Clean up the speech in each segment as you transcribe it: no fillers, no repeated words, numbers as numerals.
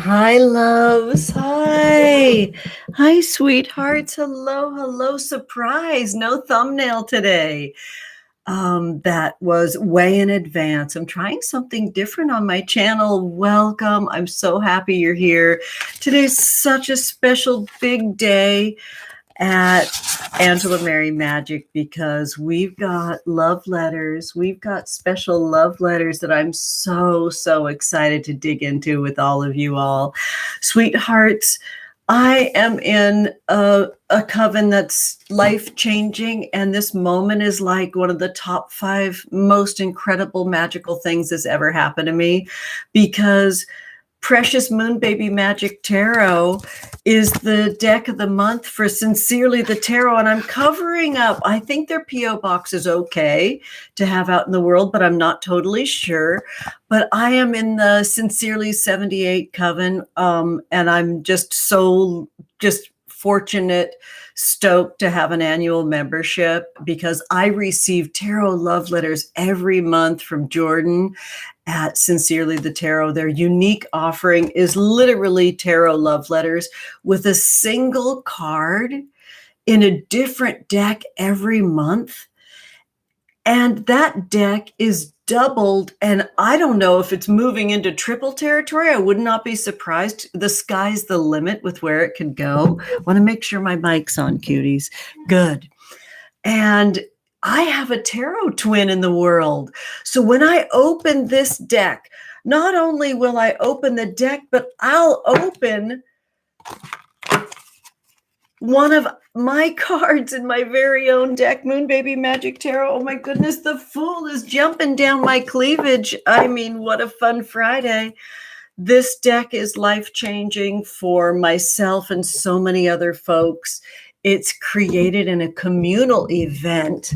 Hi, loves. Hi. Hi, sweethearts. Hello, hello. Surprise. No thumbnail today. That was way in advance. I'm trying something different on my channel. Welcome. I'm so happy you're here. Today's such a special big day at Angela Mary Magic because we've got love letters. We've got special love letters that I'm so excited to dig into with all of you all. Sweethearts, I am in a coven that's life-changing, and this moment is like one of the top 5 most incredible magical things that's ever happened to me, because Precious Moon Baby Magic Tarot is the deck of the month for Sincerely the Tarot, and I'm covering up. I think their P.O. box is okay to have out in the world, but I'm not totally sure. But I am in the Sincerely 78 coven, and I'm just fortunate, stoked to have an annual membership, because I receive tarot love letters every month from Jordan at Sincerely the Tarot. Their unique offering is literally tarot love letters with a single card in a different deck every month. And that deck is doubled, and I don't know if it's moving into triple territory. I would not be surprised. The sky's the limit with where it can go. I want to make sure my mic's on, cuties. Good. And I have a tarot twin in the world. So when I open this deck, not only will I open the deck, but I'll open one of my cards in my very own deck, Moon Baby Magic Tarot. Oh my goodness, the Fool is jumping down my cleavage. I mean, what a fun Friday. This deck is life-changing for myself and so many other folks. It's created in a communal event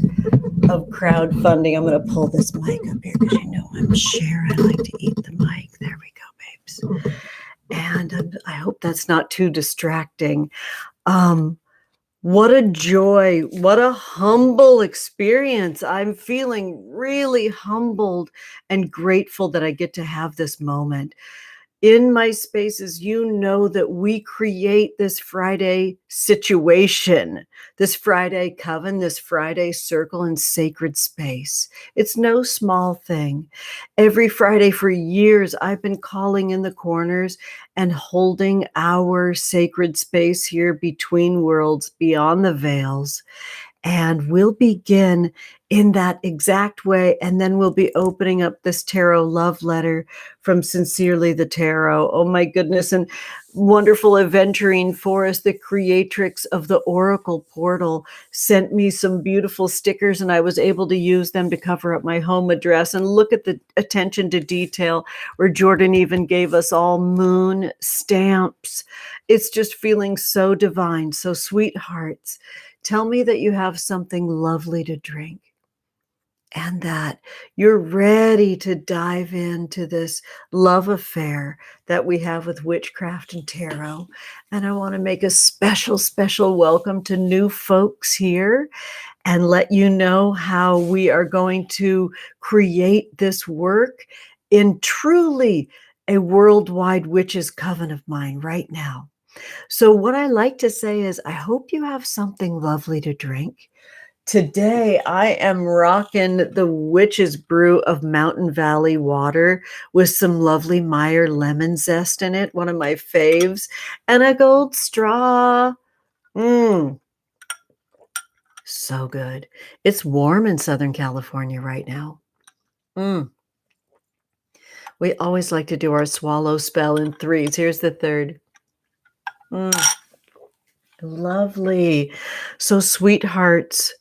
of crowdfunding. I'm going to pull this mic up here because you know I'm Cher. I like to eat the mic. There we go, babes. And I hope that's not too distracting. What a joy. What a humble experience. I'm feeling really humbled and grateful that I get to have this moment. In my spaces, you know that we create this Friday situation, this Friday coven, this Friday circle and sacred space. It's no small thing. Every Friday for years, I've been calling in the corners and holding our sacred space here between worlds, beyond the veils. And we'll begin in that exact way. And then we'll be opening up this tarot love letter from Sincerely the Tarot. Oh my goodness. And wonderful Aventurine Forest, the creatrix of the Oracle Portal, sent me some beautiful stickers, and I was able to use them to cover up my home address. And look at the attention to detail, where Jordan even gave us all moon stamps. It's just feeling so divine. So sweethearts, tell me that you have something lovely to drink and that you're ready to dive into this love affair that we have with witchcraft and tarot. And I want to make a special welcome to new folks here and let you know how we are going to create this work in truly a worldwide witches coven of mine right now. So what I like to say is, I hope you have something lovely to drink. Today, I am rocking the Witch's Brew of Mountain Valley water with some lovely Meyer lemon zest in it, one of my faves, and a gold straw. So good. It's warm in Southern California right now. We always like to do our swallow spell in 3s. Here's the 3rd. Lovely. So sweethearts,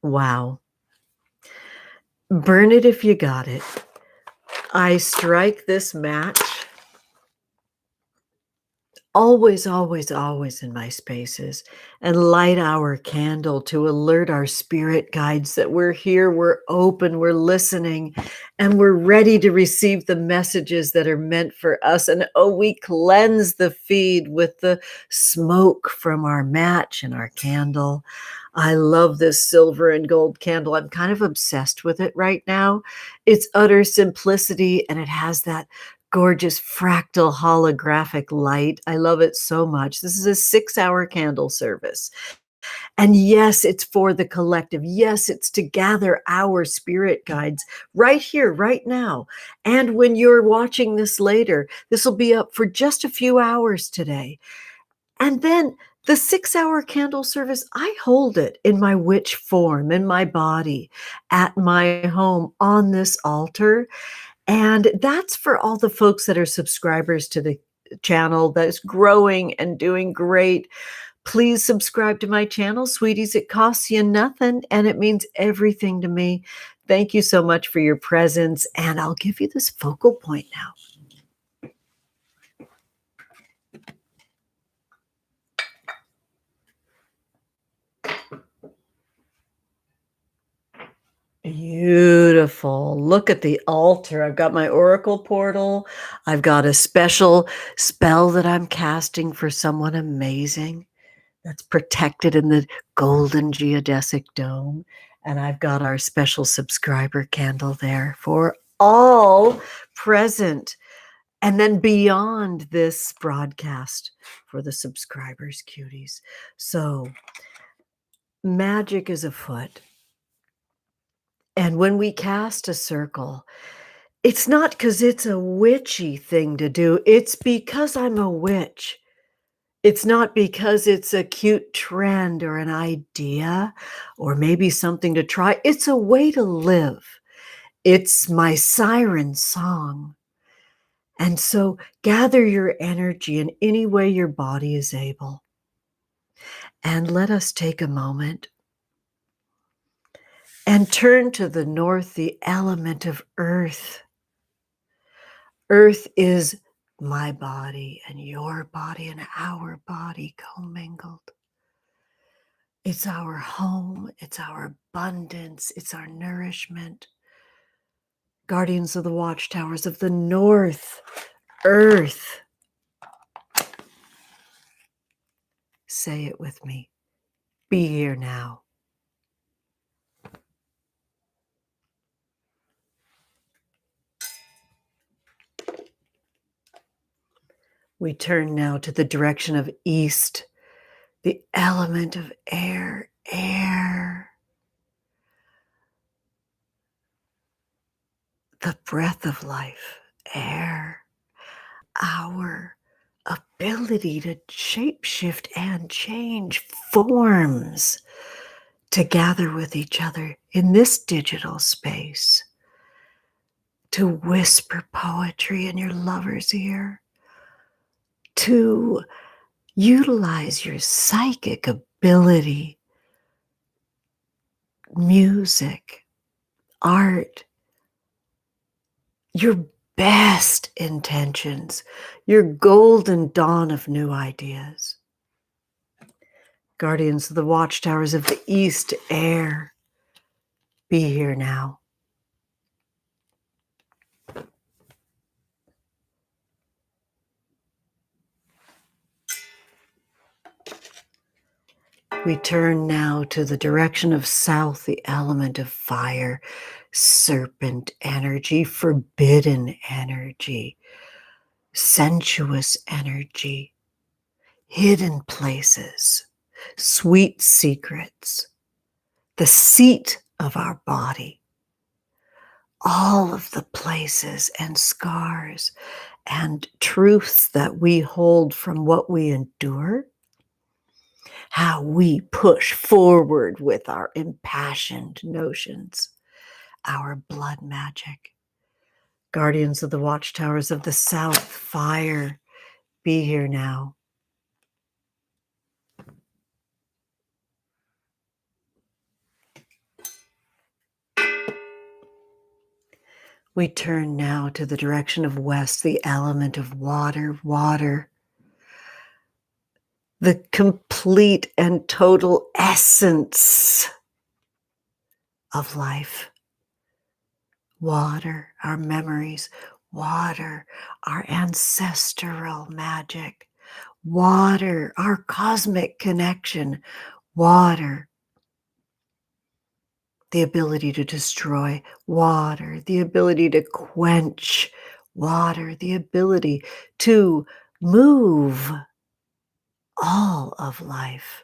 wow. Burn it if you got it. I strike this match always in my spaces and light our candle to alert our spirit guides that we're here, we're open, we're listening, and we're ready to receive the messages that are meant for us. And we cleanse the feed with the smoke from our match and our candle. I love this silver and gold candle. I'm kind of obsessed with it right now. It's utter simplicity, and it has that gorgeous fractal holographic light. I love it so much. This is a 6-hour candle service. And yes, it's for the collective. Yes, it's to gather our spirit guides right here, right now. And when you're watching this later, this will be up for just a few hours today. And then the 6-hour candle service, I hold it in my witch form, in my body, at my home, on this altar. And that's for all the folks that are subscribers to the channel that's growing and doing great. Please subscribe to my channel, sweeties. It costs you nothing, and it means everything to me. Thank you so much for your presence, and I'll give you this focal point now. Beautiful. Look at the altar. I've got my oracle portal. I've got a special spell that I'm casting for someone amazing that's protected in the golden geodesic dome. And I've got our special subscriber candle there for all present. And then beyond this broadcast for the subscribers, cuties. So magic is afoot. And when we cast a circle, it's not because it's a witchy thing to do. It's because I'm a witch. It's not because it's a cute trend or an idea or maybe something to try. It's a way to live. It's my siren song. And so gather your energy in any way your body is able. And let us take a moment and turn to the north, the element of earth. Earth is my body and your body and our body commingled. It's our home, it's our abundance, it's our nourishment. Guardians of the watchtowers of the north, earth. Say it with me. Be here now. We turn now to the direction of east, the element of air, air. The breath of life, air. Our ability to shapeshift and change forms to gather with each other in this digital space, to whisper poetry in your lover's ear, to utilize your psychic ability, music, art, your best intentions, your golden dawn of new ideas. Guardians of the watchtowers of the east, air, be here now. We turn now to the direction of south, the element of fire, serpent energy, forbidden energy, sensuous energy, hidden places, sweet secrets, the seat of our body, all of the places and scars and truths that we hold from what we endure, how we push forward with our impassioned notions, our blood magic. Guardians of the watchtowers of the south, fire, be here now. We turn now to the direction of west, the element of water, water. The complete and total essence of life. Water, our memories. Water, our ancestral magic. Water, our cosmic connection. Water, the ability to destroy. Water, the ability to quench. water, the ability to move all of life.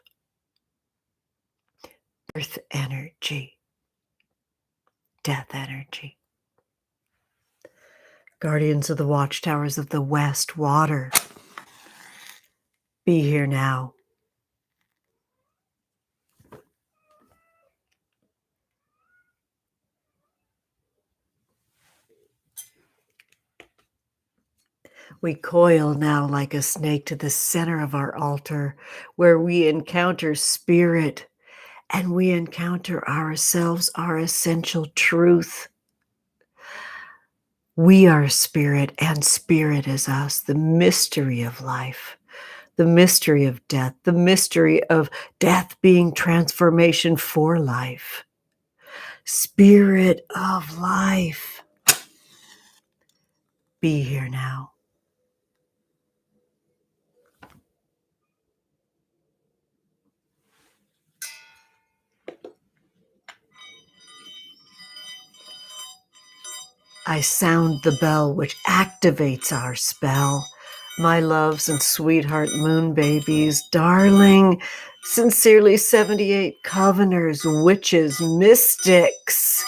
Earth energy, death energy. Guardians of the watchtowers of the West, water. Be here now. We coil now like a snake to the center of our altar, where we encounter spirit and we encounter ourselves, our essential truth. We are spirit and spirit is us, the mystery of life, the mystery of death, the mystery of death being transformation for life. Spirit of life, be here now. I sound the bell which activates our spell. My loves and sweetheart moon babies, darling, sincerely 78 coveners, witches, mystics.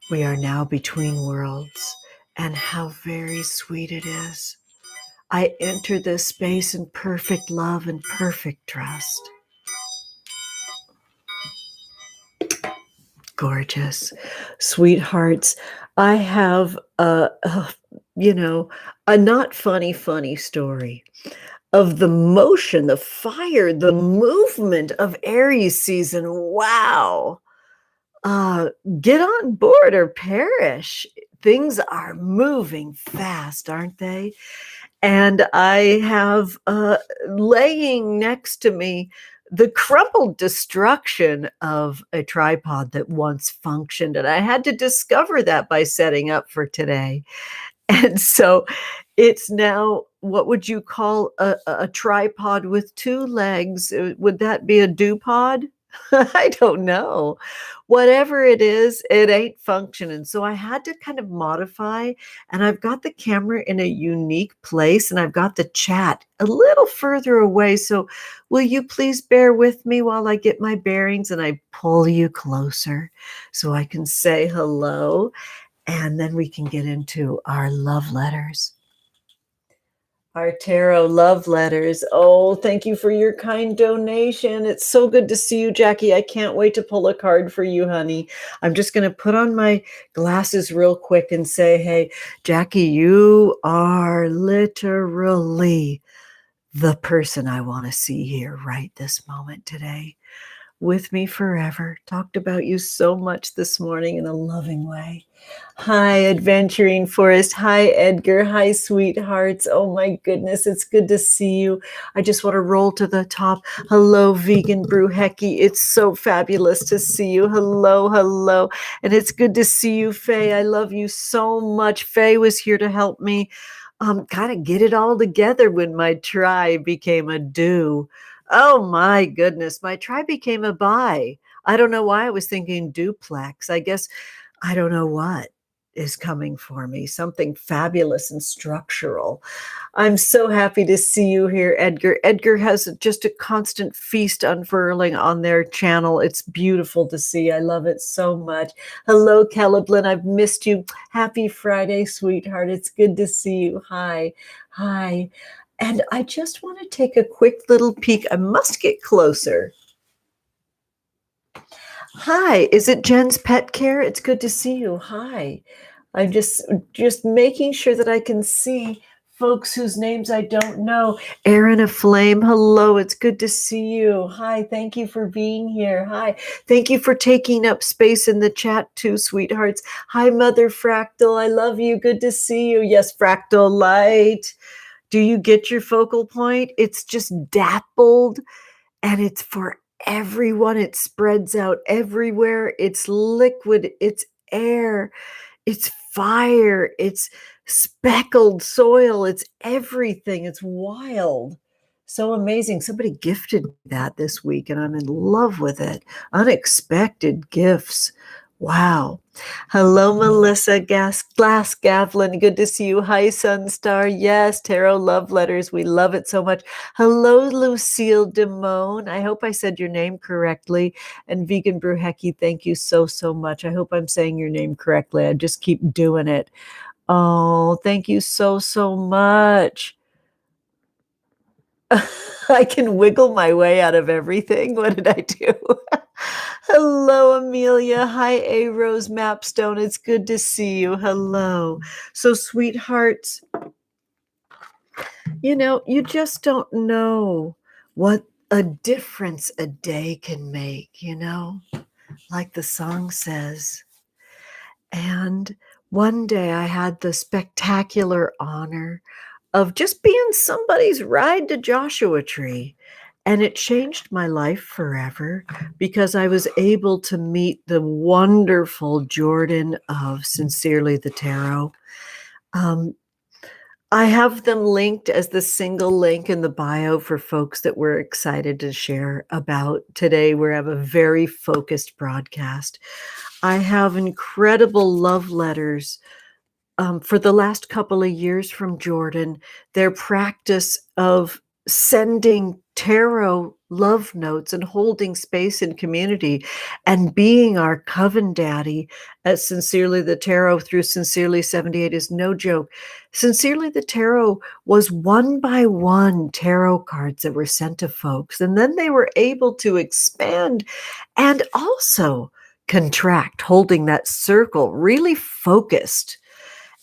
We are now between worlds, and how very sweet it is. I enter this space in perfect love and perfect trust. Gorgeous. Sweethearts, I have a not funny story of the motion, the fire, the movement of Aries season. Wow. Get on board or perish. Things are moving fast, aren't they? And I have laying next to me the crumpled destruction of a tripod that once functioned. And I had to discover that by setting up for today. And so it's now, what would you call a tripod with two legs? Would that be a dupod? I don't know. Whatever it is, it ain't functioning. So I had to kind of modify, and I've got the camera in a unique place, and I've got the chat a little further away. So will you please bear with me while I get my bearings and I pull you closer so I can say hello, and then we can get into our love letters. Our tarot love letters. Oh, thank you for your kind donation. It's so good to see you, Jackie. I can't wait to pull a card for you, honey. I'm just going to put on my glasses real quick and say, hey, Jackie, you are literally the person I want to see here right this moment today. With me forever. Talked about you so much this morning in a loving way. Hi, Adventuring Forest. Hi, Edgar. Hi, sweethearts. Oh my goodness, it's good to see you. I just want to roll to the top. Hello, Vegan Brew Hecky. It's so fabulous to see you. Hello, hello. And it's good to see you, Faye. I love you so much. Faye was here to help me kind of get it all together when my try became a do. Oh my goodness, my try became a buy. I don't know why I was thinking duplex. I guess I don't know what is coming for me, something fabulous and structural. I'm so happy to see you here, Edgar. Edgar has just a constant feast unfurling on their channel. It's beautiful to see. I love it so much. Hello, Celeblin. I've missed you. Happy Friday, sweetheart. It's good to see you. Hi. Hi. And I just want to take a quick little peek. I must get closer. Hi, is it Jen's Pet Care? It's good to see you. Hi. I'm just making sure that I can see folks whose names I don't know. Aaron Aflame, hello. It's good to see you. Hi, thank you for being here. Hi. Thank you for taking up space in the chat too, sweethearts. Hi, Mother Fractal. I love you. Good to see you. Yes, Fractal Light. Do you get your focal point? It's just dappled and it's for everyone. It spreads out everywhere. It's liquid. It's air. It's fire. It's speckled soil. It's everything. It's wild. So amazing. Somebody gifted me that this week and I'm in love with it. Unexpected gifts. Wow. Hello, Melissa Glass Gavlin. Good to see you. Hi, Sunstar. Yes, tarot love letters. We love it so much. Hello, Lucille Demone. I hope I said your name correctly. And Vegan Brewhecky, thank you so, so much. I hope I'm saying your name correctly. I just keep doing it. Oh, thank you so, so much. I can wiggle my way out of everything. What did I do? Hello, Amelia. Hi, A. Rose Mapstone. It's good to see you. Hello. So, sweethearts, you just don't know what a difference a day can make, like the song says. And one day I had the spectacular honor of just being somebody's ride to Joshua Tree. And it changed my life forever because I was able to meet the wonderful Jordan of Sincerely the Tarot. I have them linked as the single link in the bio for folks that we're excited to share about today. We have a very focused broadcast. I have incredible love letters for the last couple of years from Jordan. Their practice of sending tarot love notes and holding space in community and being our coven daddy at Sincerely the Tarot through Sincerely 78 is no joke. Sincerely the Tarot was one by one tarot cards that were sent to folks, and then they were able to expand and also contract, holding that circle really focused.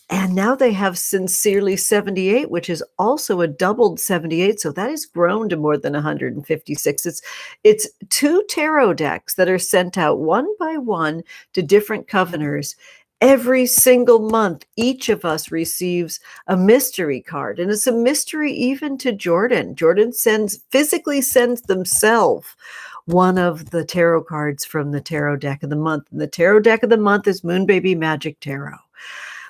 And now they have Sincerely 78, which is also a doubled 78. So that has grown to more than 156. It's 2 tarot decks that are sent out one by one to different coveners. Every single month, each of us receives a mystery card. And it's a mystery even to Jordan. Jordan physically sends themselves one of the tarot cards from the tarot deck of the month. And the tarot deck of the month is Moon Baby Magic Tarot.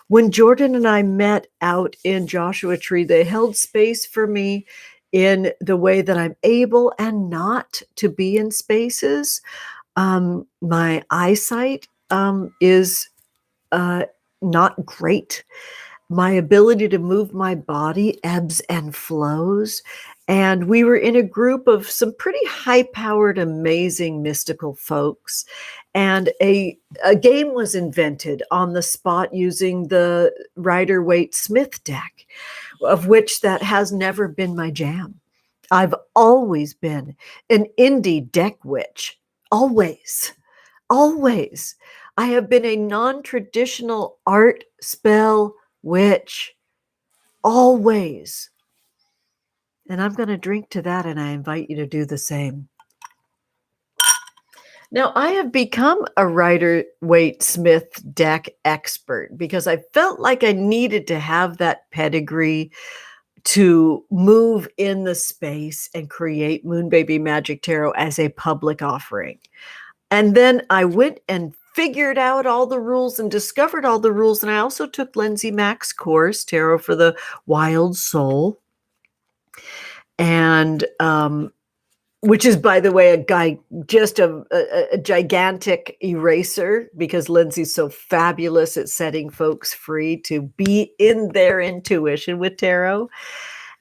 When Jordan and I met out in Joshua Tree, they held space for me in the way that I'm able and not to be in spaces. My eyesight is not great. My ability to move my body ebbs and flows. And we were in a group of some pretty high-powered, amazing, mystical folks. And a game was invented on the spot using the Rider-Waite-Smith deck, of which that has never been my jam. I've always been an indie deck witch. Always. Always. I have been a non-traditional art spell witch. Always. And I'm going to drink to that, and I invite you to do the same. Now, I have become a Rider-Waite-Smith deck expert because I felt like I needed to have that pedigree to move in the space and create Moon Baby Magic Tarot as a public offering. And then I went and figured out all the rules and discovered all the rules. And I also took Lindsay Mack's course, Tarot for the Wild Soul. And which is, by the way, a gigantic eraser, because Lindsay's so fabulous at setting folks free to be in their intuition with tarot.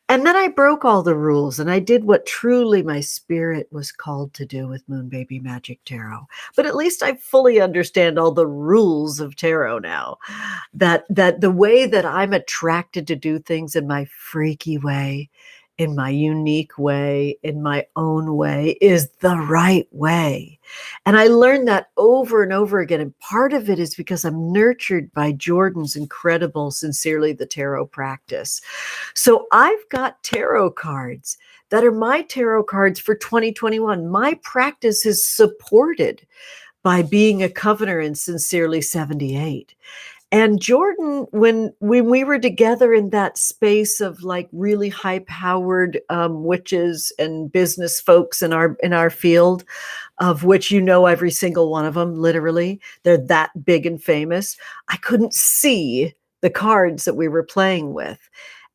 And then I broke all the rules and I did what truly my spirit was called to do with Moon Baby Magic Tarot. But at least I fully understand all the rules of tarot now. That the way that I'm attracted to do things in my freaky way, in my unique way, in my own way, is the right way. And I learned that over and over again. And part of it is because I'm nurtured by Jordan's incredible Sincerely the Tarot practice. So I've got tarot cards that are my tarot cards for 2021. My practice is supported by being a covener in Sincerely 78. And Jordan, when we were together in that space of like really high-powered witches and business folks in our field, of which every single one of them, literally, they're that big and famous. I couldn't see the cards that we were playing with.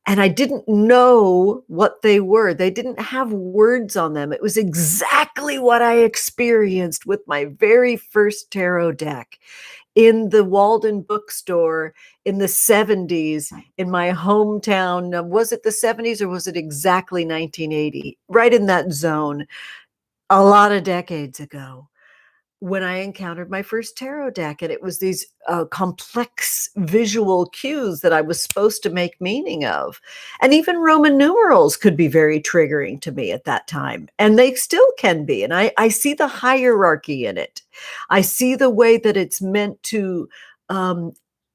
And I didn't know what they were. They didn't have words on them. It was exactly what I experienced with my very first tarot deck in the Walden bookstore in the 70s in my hometown. Was it the 70s or was it exactly 1980? Right in that zone, a lot of decades ago, when I encountered my first tarot deck. And it was these complex visual cues that I was supposed to make meaning of. And even Roman numerals could be very triggering to me at that time. And they still can be. And I see the hierarchy in it. I see the way that it's meant to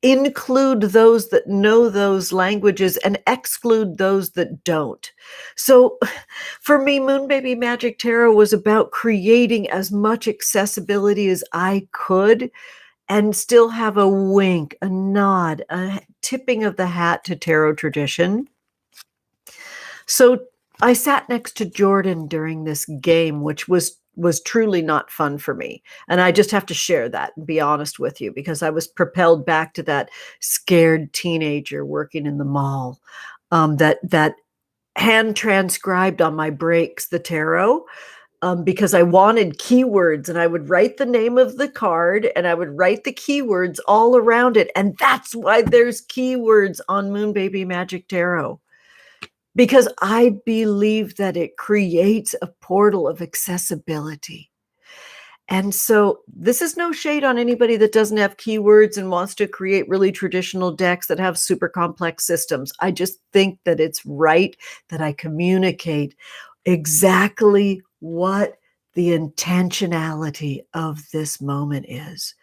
include those that know those languages and exclude those that don't. So for me, Moon Baby Magic Tarot was about creating as much accessibility as I could and still have a wink, a nod, a tipping of the hat to tarot tradition. So I sat next to Jordan during this game, which was truly not fun for me. And I just have to share that and be honest with you, because I was propelled back to that scared teenager working in the mall, that hand transcribed on my breaks the tarot, because I wanted keywords, and I would write the name of the card and I would write the keywords all around it. And that's why there's keywords on Moon Baby Magic Tarot, because I believe that it creates a portal of accessibility. And so this is no shade on anybody that doesn't have keywords and wants to create really traditional decks that have super complex systems. I just think that it's right that I communicate exactly what the intentionality of this moment is.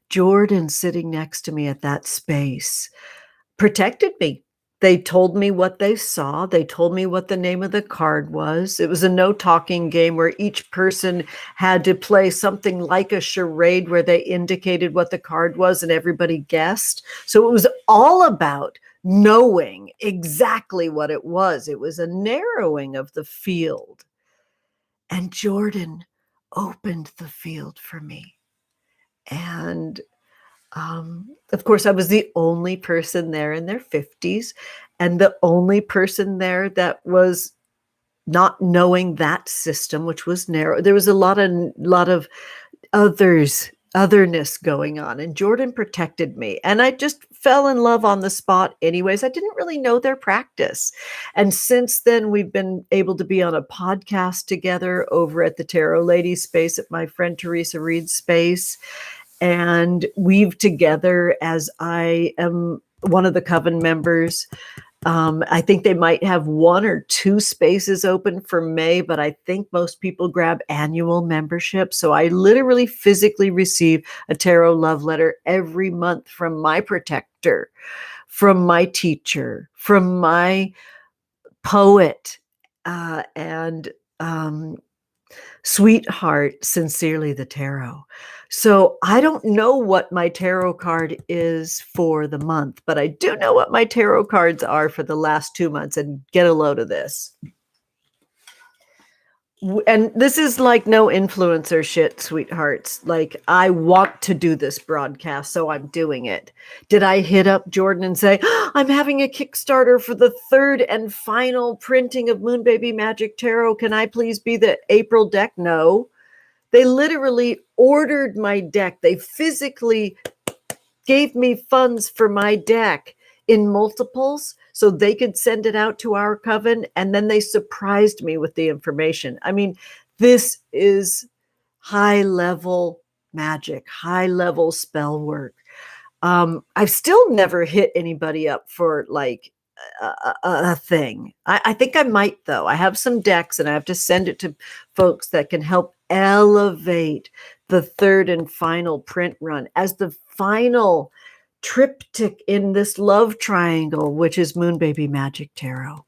Jordan sitting next to me at that space protected me. They told me what they saw. They told me what the name of the card was. It was a no talking game where each person had to play something like a charade where they indicated what the card was and everybody guessed. So it was all about knowing exactly what it was. It was a narrowing of the field. And Jordan opened the field for me. And of course, I was the only person there in their 50s and the only person there that was not knowing that system, which was narrow. There was a lot of otherness going on, and Jordan protected me. And I just fell in love on the spot anyways. I didn't really know their practice. And since then, we've been able to be on a podcast together over at the Tarot Lady space at my friend Teresa Reed's space, and weave together as I am one of the coven members. I think they might have 1 or 2 spaces open for May, but I think most people grab annual membership. So I literally physically receive a tarot love letter every month from my protector, from my teacher, from my poet, and sweetheart, Sincerely the Tarot. So I don't know what my tarot card is for the month, but I do know what my tarot cards are for the last 2 months. And get a load of this. And this is like no influencer shit, sweethearts. Like, I want to do this broadcast, so I'm doing it. Did I hit up Jordan and say, I'm having a Kickstarter for the 3rd and final printing of Moon Baby Magic Tarot. Can I please be the April deck? No. They literally ordered my deck. They physically gave me funds for my deck in multiples so they could send it out to our coven. And then they surprised me with the information. I mean, this is high level magic, high level spell work. I've still never hit anybody up for like a thing. I think I might, though. I have some decks and I have to send it to folks that can help elevate the 3rd and final print run as the final triptych in this love triangle, which is Moon Baby Magic Tarot.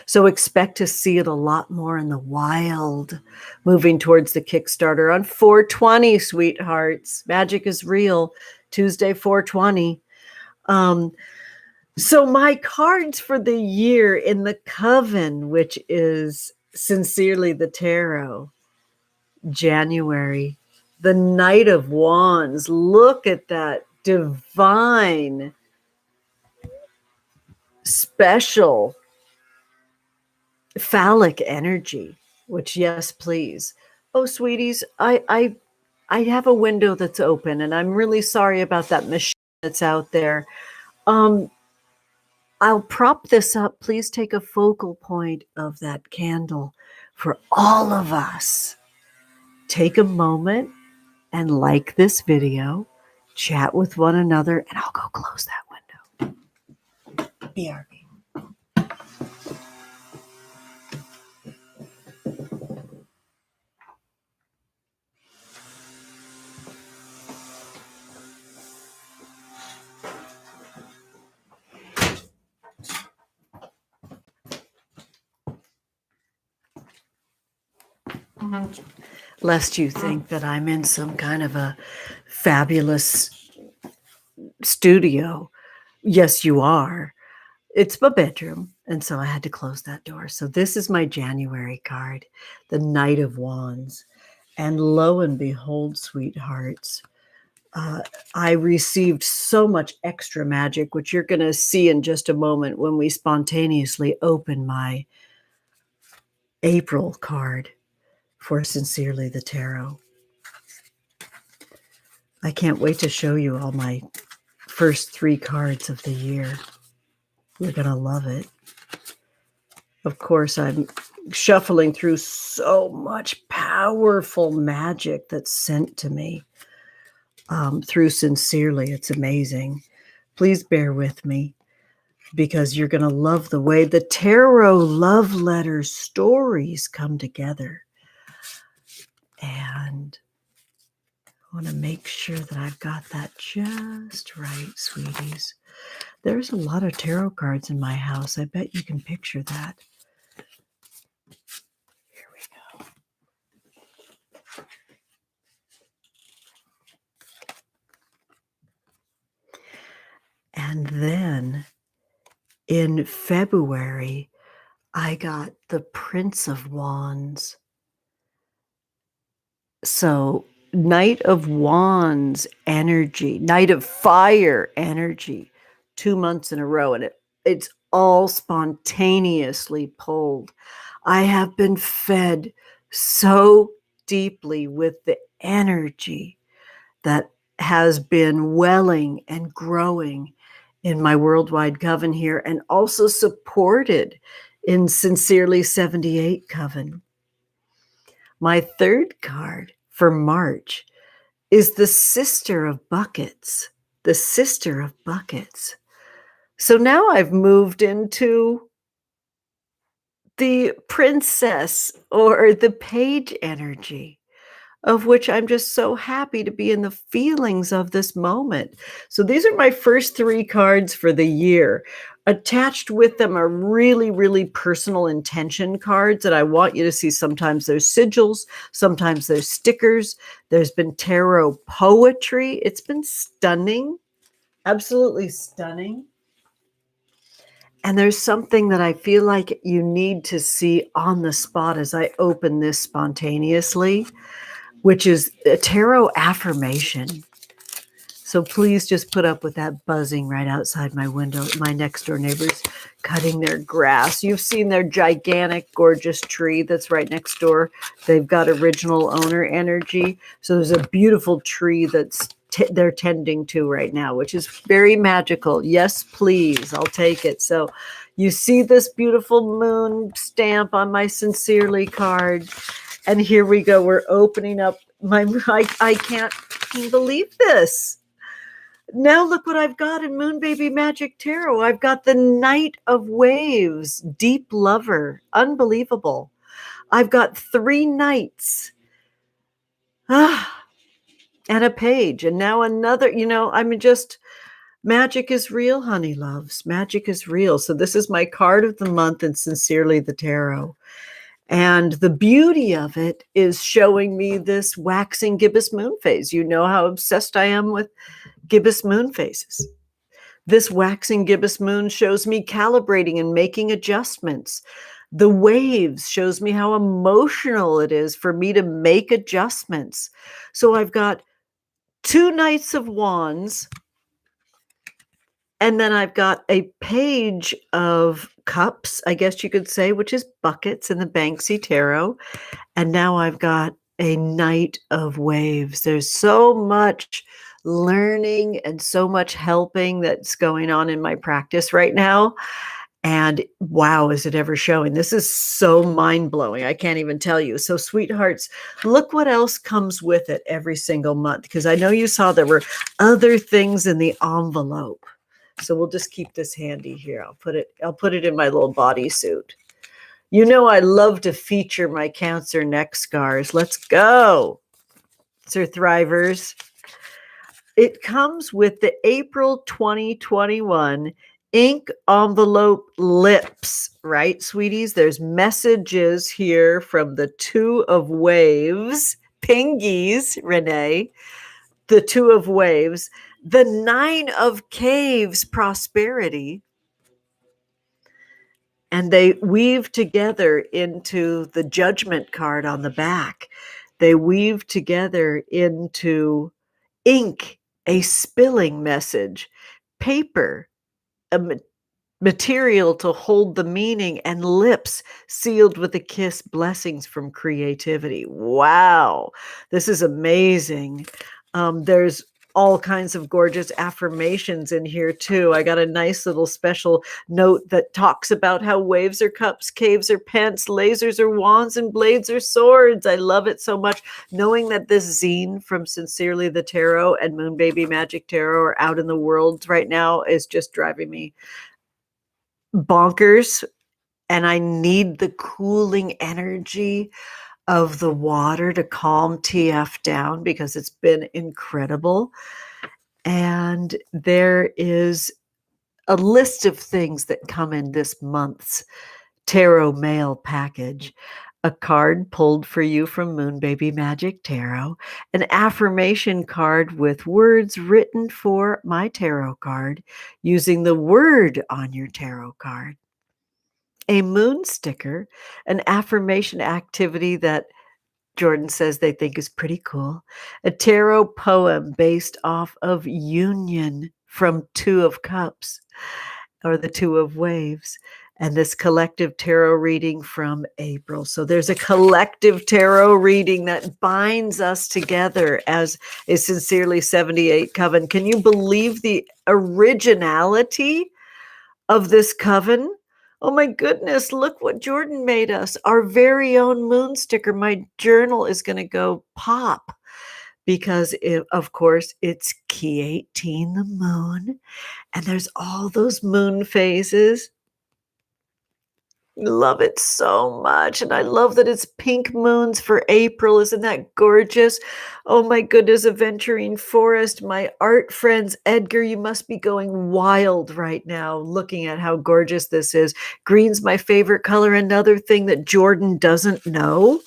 So expect to see it a lot more in the wild, moving towards the Kickstarter on 4/20, sweethearts. Magic is real. Tuesday, 4/20. So my cards for the year in the coven, which is Sincerely the Tarot, January, the Knight of Wands. Look at that divine special phallic energy, which, yes, please. Oh, sweeties, I have a window that's open, and I'm really sorry about that machine that's out there. I'll prop this up. Please take a focal point of that candle for all of us. Take a moment and like this video, chat with one another, and I'll go close that window. BRB. Lest you think that I'm in some kind of a fabulous studio. Yes, you are. It's my bedroom, and so I had to close that door. So this is my January card, the Knight of Wands. And lo and behold, sweethearts, I received so much extra magic, which you're going to see in just a moment when we spontaneously open my April card for Sincerely the Tarot. I can't wait to show you all my first 3 cards of the year. You're going to love it. Of course, I'm shuffling through so much powerful magic that's sent to me through Sincerely. It's amazing. Please bear with me, because you're going to love the way the tarot love letter stories come together. And I want to make sure that I've got that just right, sweeties. There's a lot of tarot cards in my house. I bet you can picture that. Here we go. And then in February, I got the Prince of Wands. So Knight of Wands energy, Knight of Fire energy, 2 months in a row. And it's all spontaneously pulled. I have been fed so deeply with the energy that has been welling and growing in my worldwide coven here, and also supported in Sincerely 78 coven. My 3rd card for March is the Sister of Buckets. The Sister of Buckets. So now I've moved into the Princess or the Page energy, of which I'm just so happy to be in the feelings of this moment. So these are my first 3 cards for the year. Attached with them are really, really personal intention cards that I want you to see. Sometimes there's sigils, sometimes there's stickers. There's been tarot poetry. It's been stunning, absolutely stunning. And there's something that I feel like you need to see on the spot as I open this spontaneously, which is a tarot affirmation. So please just put up with that buzzing right outside my window. My next door neighbors cutting their grass. You've seen their gigantic, gorgeous tree that's right next door. They've got original owner energy. So there's a beautiful tree that's they're tending to right now, which is very magical. Yes, please. I'll take it. So you see this beautiful moon stamp on my Sincerely card. And here we go. We're opening up my, I can't believe this. Now look what I've got in Moon Baby Magic Tarot. I've got the Knight of Waves, Deep Lover. Unbelievable. I've got 3 knights. And a page. And now another, magic is real, honey loves. Magic is real. So this is my card of the month in Sincerely the Tarot. And the beauty of it is showing me this waxing gibbous moon phase. You know how obsessed I am with gibbous moon phases. This waxing gibbous moon shows me calibrating and making adjustments. The waves shows me how emotional it is for me to make adjustments. So I've got 2 Knights of Wands And then I've got a page of cups, I guess you could say, which is buckets in the Banksy Tarot. And now I've got a Knight of Waves. There's so much learning and so much helping that's going on in my practice right now. And wow, is it ever showing? This is so mind-blowing. I can't even tell you. So, sweethearts, look what else comes with it every single month, because I know you saw there were other things in the envelope. So we'll just keep this handy here. I'll put it in my little bodysuit. You know I love to feature my Cancer neck scars. Let's go. Sir Thrivers. It comes with the April 2021 ink envelope lips, right, sweeties? There's messages here from the Two of Waves, Pingies, Renee, the Two of Waves, the Nine of Caves, Prosperity, and they weave together into the Judgment card on the back. They weave together into ink, a spilling message, paper, a material to hold the meaning, and lips sealed with a kiss, blessings from creativity. Wow, this is amazing. There's all kinds of gorgeous affirmations in here too. I got a nice little special note that talks about how waves are cups, caves are pence, lasers are wands, and blades are swords. I love it so much. Knowing that this zine from Sincerely the Tarot and Moon Baby Magic Tarot are out in the world right now is just driving me bonkers. And I need the cooling energy of the water to calm TF down, because it's been incredible. And there is a list of things that come in this month's tarot mail package. A card pulled for you from Moon Baby Magic Tarot, an affirmation card with words written for my tarot card using the word on your tarot card, a moon sticker, an affirmation activity that Jordan says they think is pretty cool, a tarot poem based off of Union from Two of Cups, or the Two of Waves, and this collective tarot reading from April. So there's a collective tarot reading that binds us together as a Sincerely 78 coven. Can you believe the originality of this coven? Oh my goodness, look what Jordan made us. Our very own moon sticker. My journal is going to go pop because, of course, it's key 18, the moon, and there's all those moon phases. Love it so much. And I love that it's pink moons for April. Isn't that gorgeous? Oh my goodness, Aventurine Forest. My art friends, Edgar, you must be going wild right now looking at how gorgeous this is. Green's my favorite color. Another thing that Jordan doesn't know.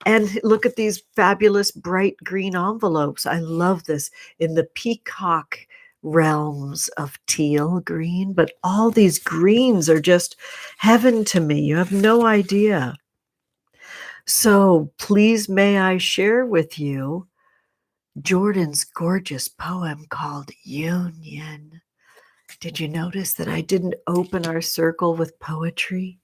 And look at these fabulous bright green envelopes. I love this in the peacock realms of teal green, but all these greens are just heaven to me. You have no idea. So please, may I share with you Jordan's gorgeous poem called Union. Did you notice that I didn't open our circle with poetry?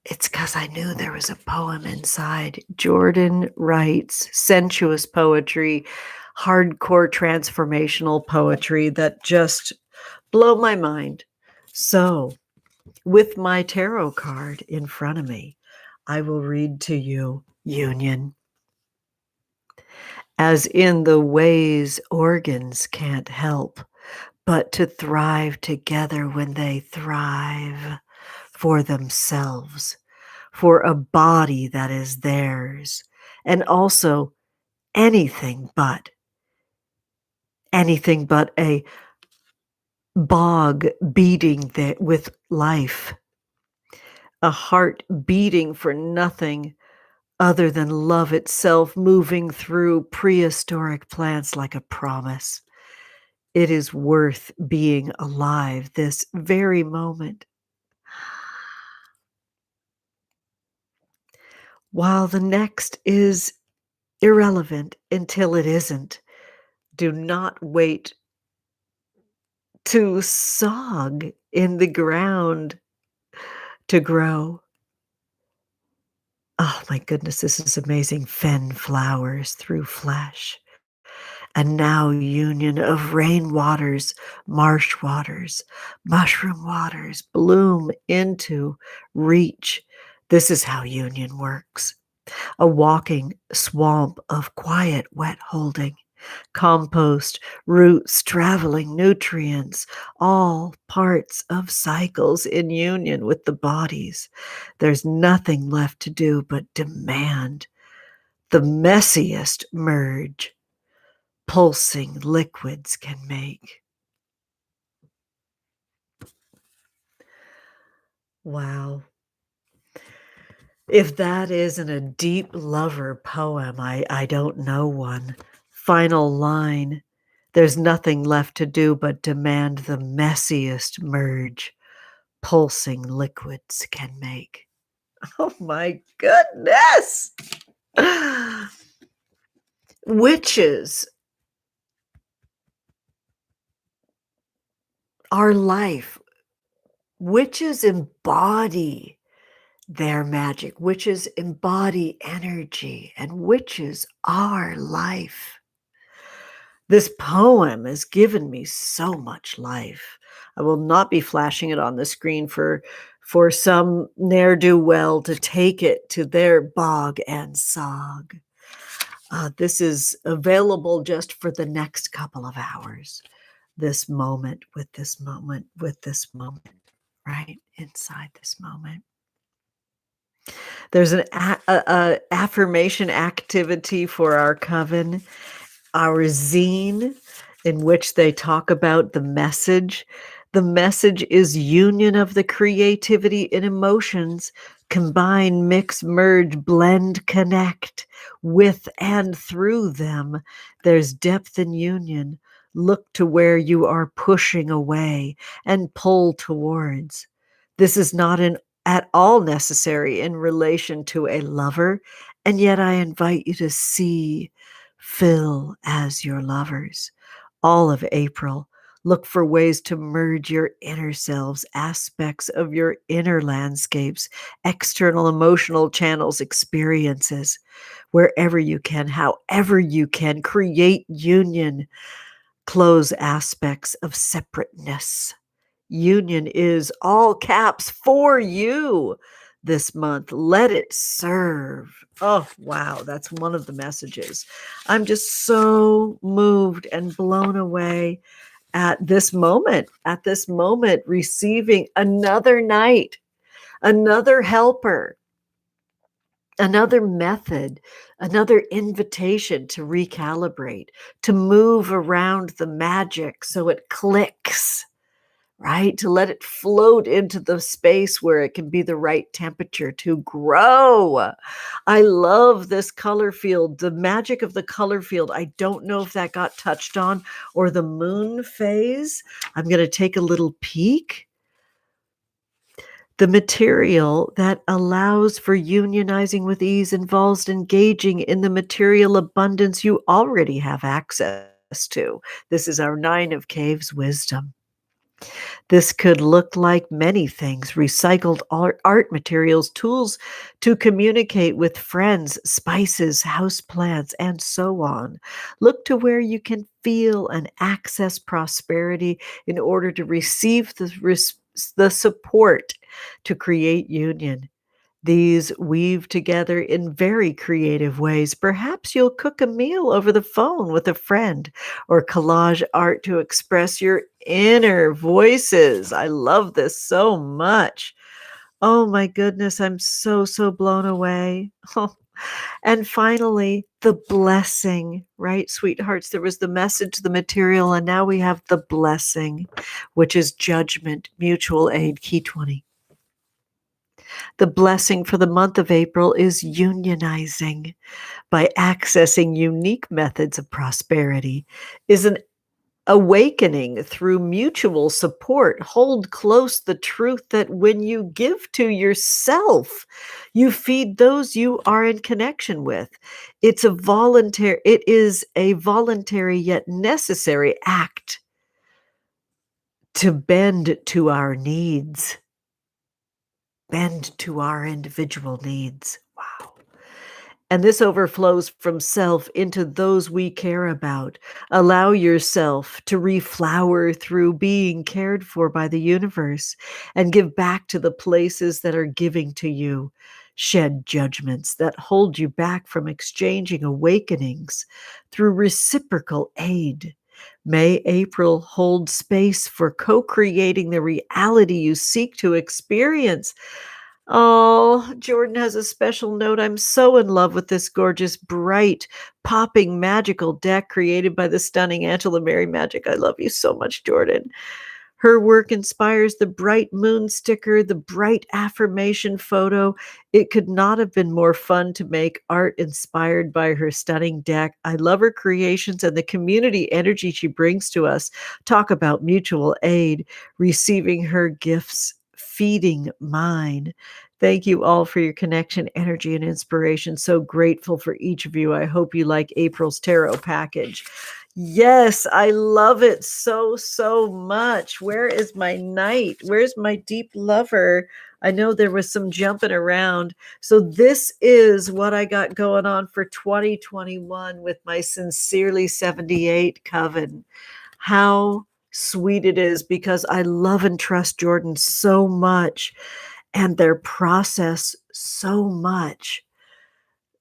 It's because I knew there was a poem inside. Jordan writes sensuous poetry, hardcore transformational poetry that just blow my mind. So, with my tarot card in front of me, I will read to you Union. As in the ways organs can't help but to thrive together when they thrive for themselves, for a body that is theirs, and also anything but a bog beating with life, a heart beating for nothing other than love itself, moving through prehistoric plants like a promise. It is worth being alive this very moment. While the next is irrelevant until it isn't, do not wait to sog in the ground to grow. Oh my goodness, this is amazing. Fen flowers through flesh. And now union of rain waters, marsh waters, mushroom waters bloom into reach. This is how union works. A walking swamp of quiet wet holding, compost, roots traveling nutrients, all parts of cycles in union with the bodies. There's nothing left to do but demand the messiest merge pulsing liquids can make. Wow. If that isn't a deep lover poem, I don't know one. Final line. There's nothing left to do but demand the messiest merge pulsing liquids can make. Oh my goodness. Witches are life. Witches embody their magic. Witches embody energy, and witches are life. This poem has given me so much life. I will not be flashing it on the screen for some ne'er-do-well to take it to their bog and sog. This is available just for the next couple of hours. This moment with this moment with this moment, right inside this moment. There's an affirmation activity for our coven, our zine, in which they talk about the message. The message is union of the creativity and emotions, combine, mix, merge, blend, connect with and through them. There's depth in union. Look to where you are pushing away and pull towards. This is not at all necessary in relation to a lover, and yet I invite you to see, fill as your lovers. All of April, look for ways to merge your inner selves, aspects of your inner landscapes, external emotional channels, experiences, wherever you can, however you can, create union, close aspects of separateness. Union is all caps for you this month. Let it serve. Oh, wow. That's one of the messages. I'm just so moved and blown away at this moment, receiving another night, another helper, another method, another invitation to recalibrate, to move around the magic so it clicks. Right? To let it float into the space where it can be the right temperature to grow. I love this color field, the magic of the color field. I don't know if that got touched on or the moon phase. I'm going to take a little peek. The material that allows for unionizing with ease involves engaging in the material abundance you already have access to. This is our 9 of Caves wisdom. This could look like many things: recycled art materials, tools to communicate with friends, spices, houseplants, and so on. Look to where you can feel and access prosperity in order to receive the support to create union. These weave together in very creative ways. Perhaps you'll cook a meal over the phone with a friend, or collage art to express your inner voices. I love this so much. Oh my goodness, I'm so blown away. And finally, the blessing, right, sweethearts? There was the message, the material, and now we have the blessing, which is judgment, mutual aid, key 20. The blessing for the month of April is unionizing by accessing unique methods of prosperity, is an awakening through mutual support. Hold close the truth that when you give to yourself, you feed those you are in connection with. It is a voluntary yet necessary act to bend to our needs, bend to our individual needs. Wow. And this overflows from self into those we care about. Allow yourself to reflower through being cared for by the universe and give back to the places that are giving to you. Shed judgments that hold you back from exchanging awakenings through reciprocal aid. May April hold space for co creating the reality you seek to experience. Oh, Jordan has a special note. I'm so in love with this gorgeous, bright, popping, magical deck created by the stunning Angela Mary Magic. I love you so much, Jordan. Her work inspires the bright moon sticker, the bright affirmation photo. It could not have been more fun to make art inspired by her stunning deck. I love her creations and the community energy she brings to us. Talk about mutual aid, receiving her gifts, feeding mine. Thank you all for your connection, energy, and inspiration. So grateful for each of you. I hope you like April's tarot package. Yes, I love it so, so much. Where is my knight? Where's my deep lover? I know there was some jumping around. So this is what I got going on for 2021 with my Sincerely 78 coven. How sweet it is, because I love and trust Jordan so much and their process so much.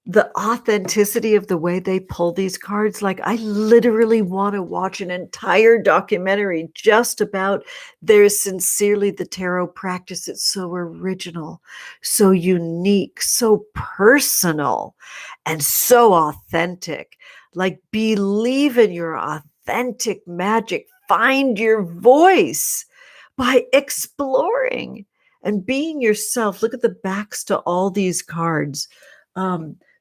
The authenticity of the way they pull these cards, like I literally want to watch an entire documentary just about their Sincerely the Tarot practice. It's so original, so unique, so personal, and so authentic. Like, believe in your authentic magic. Find your voice by exploring and being yourself. Look at the backs to all these cards.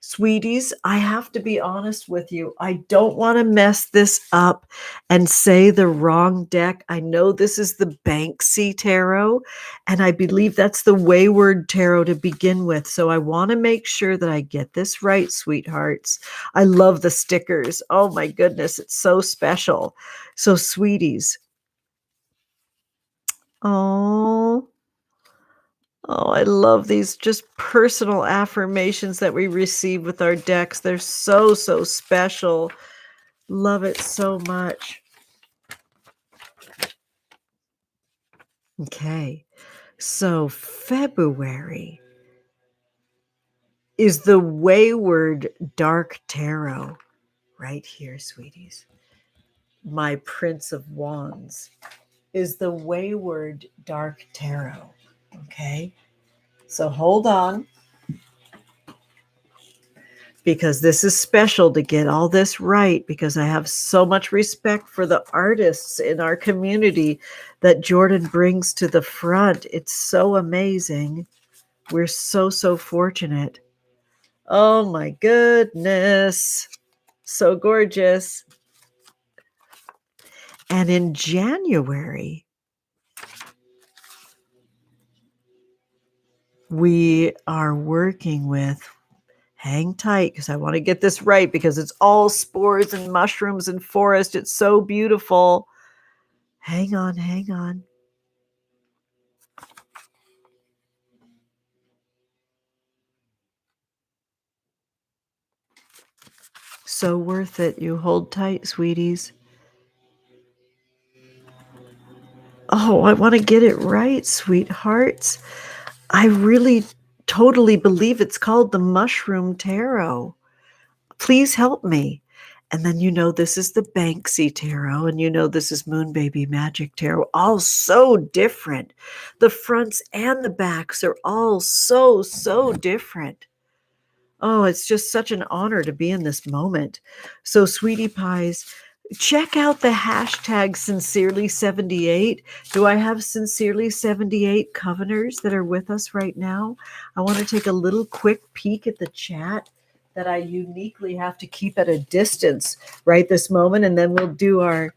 Sweeties, I have to be honest with you. I don't want to mess this up and say the wrong deck. I know this is the Banksy Tarot, and I believe that's the Wayward Tarot to begin with. So I want to make sure that I get this right, sweethearts. I love the stickers. Oh my goodness, it's so special. So, sweeties. Oh, Oh, I love these just personal affirmations that we receive with our decks. They're so, so special. Love it so much. Okay, so February is the Wayward Dark Tarot right here, sweeties. My Prince of Wands is the Wayward Dark Tarot. Okay, so hold on, because this is special to get all this right, because I have so much respect for the artists in our community that Jordan brings to the front. It's so amazing. We're so, so fortunate. Oh my goodness. So gorgeous. And in January, we are working with, hang tight because I want to get this right, because it's all spores and mushrooms and forest. It's so beautiful. Hang on, hang on. So worth it. You hold tight, sweeties. Oh, I want to get it right, sweethearts. I really totally believe it's called the Mushroom Tarot. Please help me. And then this is the Banksy Tarot, and this is Moon Baby Magic Tarot. All so different. The fronts and the backs are all so, so different. Oh, it's just such an honor to be in this moment. So, sweetie pies, check out the hashtag Sincerely78. Do I have Sincerely 78 coveners that are with us right now? I want to take a little quick peek at the chat that I uniquely have to keep at a distance right this moment, and then we'll do our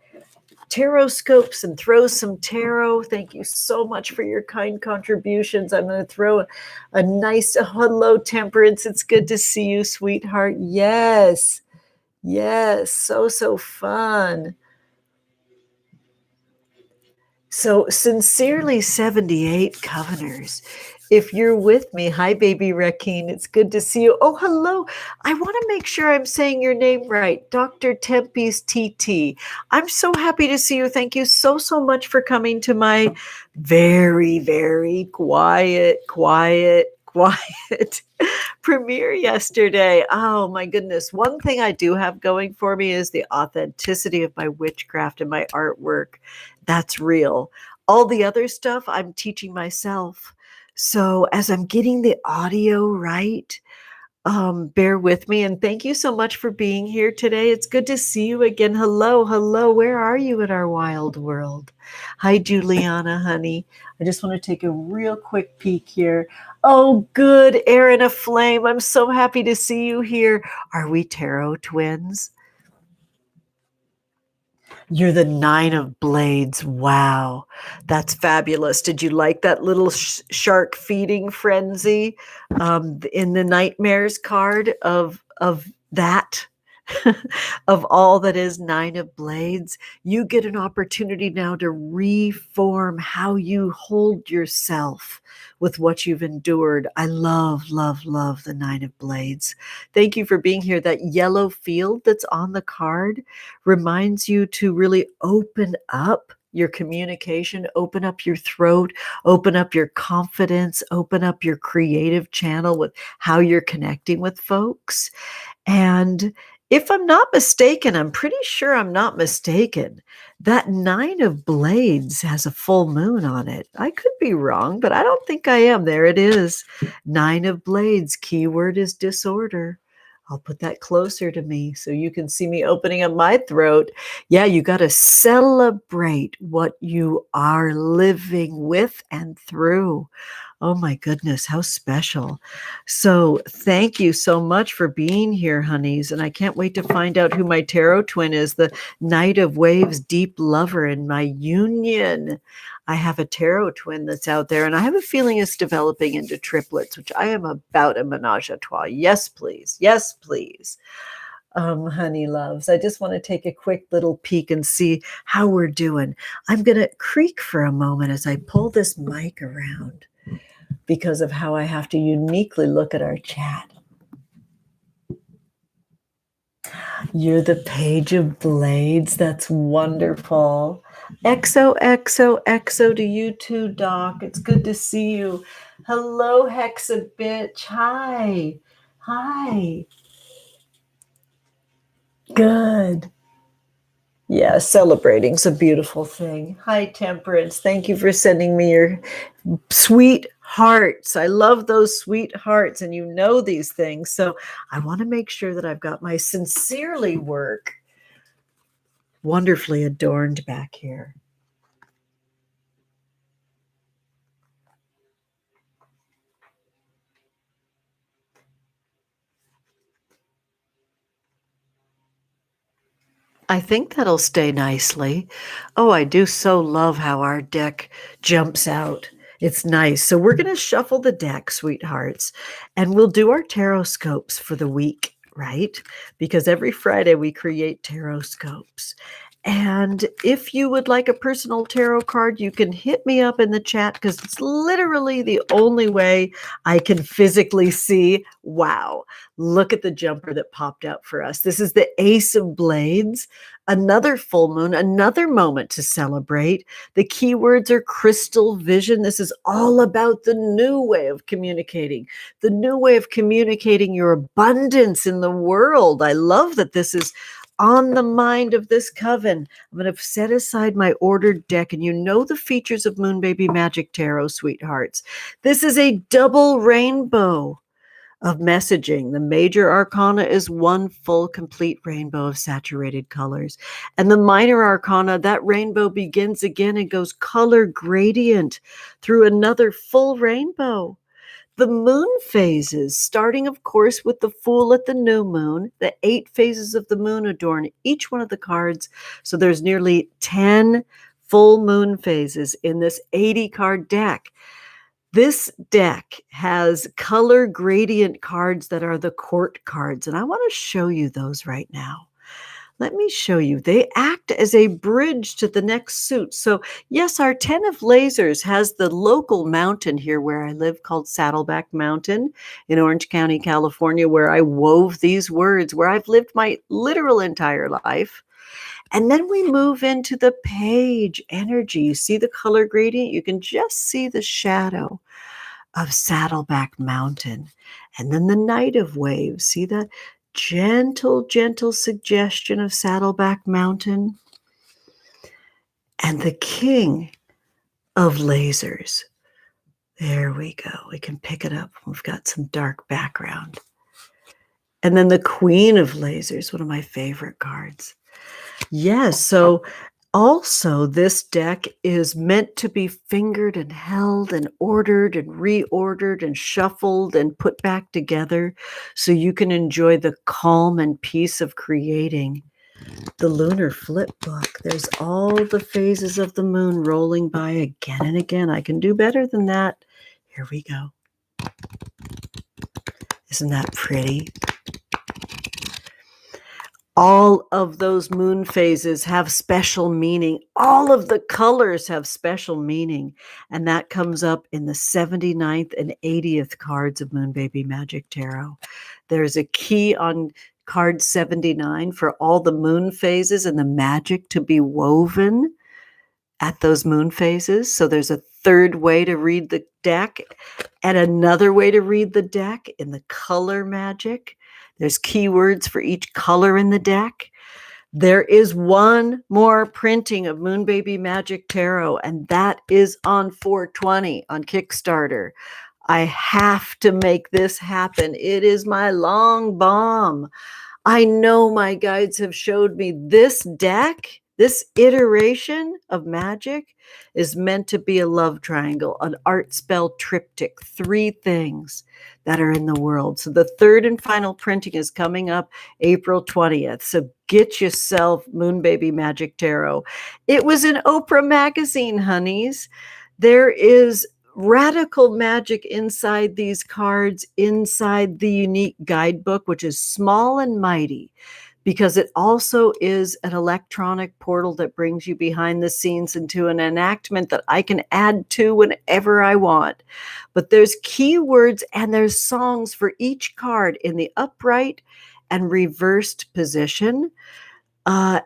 tarot scopes and throw some tarot. Thank you so much for your kind contributions. I'm going to throw a nice hello, Temperance. It's good to see you, sweetheart. Yes. Yes. So, so fun. So, sincerely, 78 Coveners. If you're with me, hi, baby Rakeen. It's good to see you. Oh, hello. I want to make sure I'm saying your name right. Dr. Tempest TT. I'm so happy to see you. Thank you so, so much for coming to my very, very quiet premiere yesterday. Oh my goodness. One thing I do have going for me is the authenticity of my witchcraft and my artwork. That's real. All the other stuff I'm teaching myself. So as I'm getting the audio right, bear with me, and thank you so much for being here today. It's good to see you again. Hello, hello. Where are you in our wild world? Hi, Juliana, honey. I just want to take a real quick peek here. Oh, good, Aaron Aflame. I'm so happy to see you here. Are we tarot twins? You're the Nine of Blades. Wow, that's fabulous. Did you like that little shark feeding frenzy in the Nightmares card of that? Of all that is Nine of Blades, you get an opportunity now to reform how you hold yourself with what you've endured. I love, love, love the Nine of Blades. Thank you for being here. That yellow field that's on the card reminds you to really open up your communication, open up your throat, open up your confidence, open up your creative channel with how you're connecting with folks. And if I'm not mistaken, I'm pretty sure I'm not mistaken, that Nine of Blades has a full moon on it. I could be wrong, but I don't think I am. There it is. Nine of Blades. Keyword is disorder. I'll put that closer to me so you can see me opening up my throat. Yeah, you got to celebrate what you are living with and through. Oh my goodness, how special. So thank you so much for being here, honeys. And I can't wait to find out who my tarot twin is, the Knight of Waves, deep lover in my union. I have a tarot twin that's out there, and I have a feeling it's developing into triplets, which I am about a menage a trois. Yes, please. Yes, please. Honey loves. I just want to take a quick little peek and see how we're doing. I'm going to creak for a moment as I pull this mic around, because of how I have to uniquely look at our chat. You're the Page of Blades. That's wonderful. XOXOXO to you too, Doc. It's good to see you. Hello, Hexa bitch. Hi. Hi. Good. Yeah, celebrating's a beautiful thing. Hi, Temperance. Thank you for sending me your sweet hearts. I love those sweet hearts, and you know these things. So I want to make sure that I've got my sincerely work wonderfully adorned back here. I think that'll stay nicely. Oh, I do so love how our deck jumps out. It's nice. So we're going to shuffle the deck, sweethearts, and we'll do our tarot scopes for the week, right? Because every Friday we create tarot scopes. And if you would like a personal tarot card, you can hit me up in the chat, because it's literally the only way I can physically see. Wow, look at the jumper that popped out for us. This is the Ace of Blades, another full moon, another moment to celebrate. The keywords are crystal vision. This is all about the new way of communicating, the new way of communicating your abundance in the world. I love that this is on the mind of this coven. I'm going to set aside my ordered deck, and you know the features of Moon Baby Magic Tarot, sweethearts. This is a double rainbow of messaging. The major arcana is one full, complete rainbow of saturated colors. And the minor arcana, that rainbow begins again and goes color gradient through another full rainbow. The moon phases, starting, of course, with the Fool at the new moon. The 8 phases of the moon adorn each one of the cards. So there's nearly 10 full moon phases in this 80-card deck. This deck has color gradient cards that are the court cards, and I want to show you those right now. Let me show you. They act as a bridge to the next suit. So, yes, our 10 of lasers has the local mountain here where I live called Saddleback Mountain in Orange County, California, where I wove these words, where I've lived my literal entire life. And then we move into the page energy. You see the color gradient? You can just see the shadow of Saddleback Mountain. And then the Knight of Waves. See that gentle, gentle suggestion of Saddleback Mountain? And the King of Lasers. There we go. We can pick it up. We've got some dark background. And then the Queen of Lasers, one of my favorite cards. Yes, so also this deck is meant to be fingered and held and ordered and reordered and shuffled and put back together so you can enjoy the calm and peace of creating. The Lunar Flip Book. There's all the phases of the moon rolling by again and again. I can do better than that. Here we go. Isn't that pretty? All of those moon phases have special meaning. All of the colors have special meaning. And that comes up in the 79th and 80th cards of Moon Baby Magic Tarot. There's a key on card 79 for all the moon phases and the magic to be woven at those moon phases. So there's a third way to read the deck and another way to read the deck in the color magic. There's keywords for each color in the deck. There is one more printing of Moon Baby Magic Tarot, and that is on 420 on Kickstarter. I have to make this happen. It is my long bomb. I know my guides have showed me this deck, this iteration of magic is meant to be a love triangle, an art spell triptych, 3 things that are in the world. So the third and final printing is coming up April 20th. So get yourself Moon Baby Magic Tarot. It was in OPRAH magazine, honeys. There is radical magic inside these cards, inside the unique guidebook, which is small and mighty, because it also is an electronic portal that brings you behind the scenes into an enactment that I can add to whenever I want. But there's keywords and there's songs for each card in the upright and reversed position.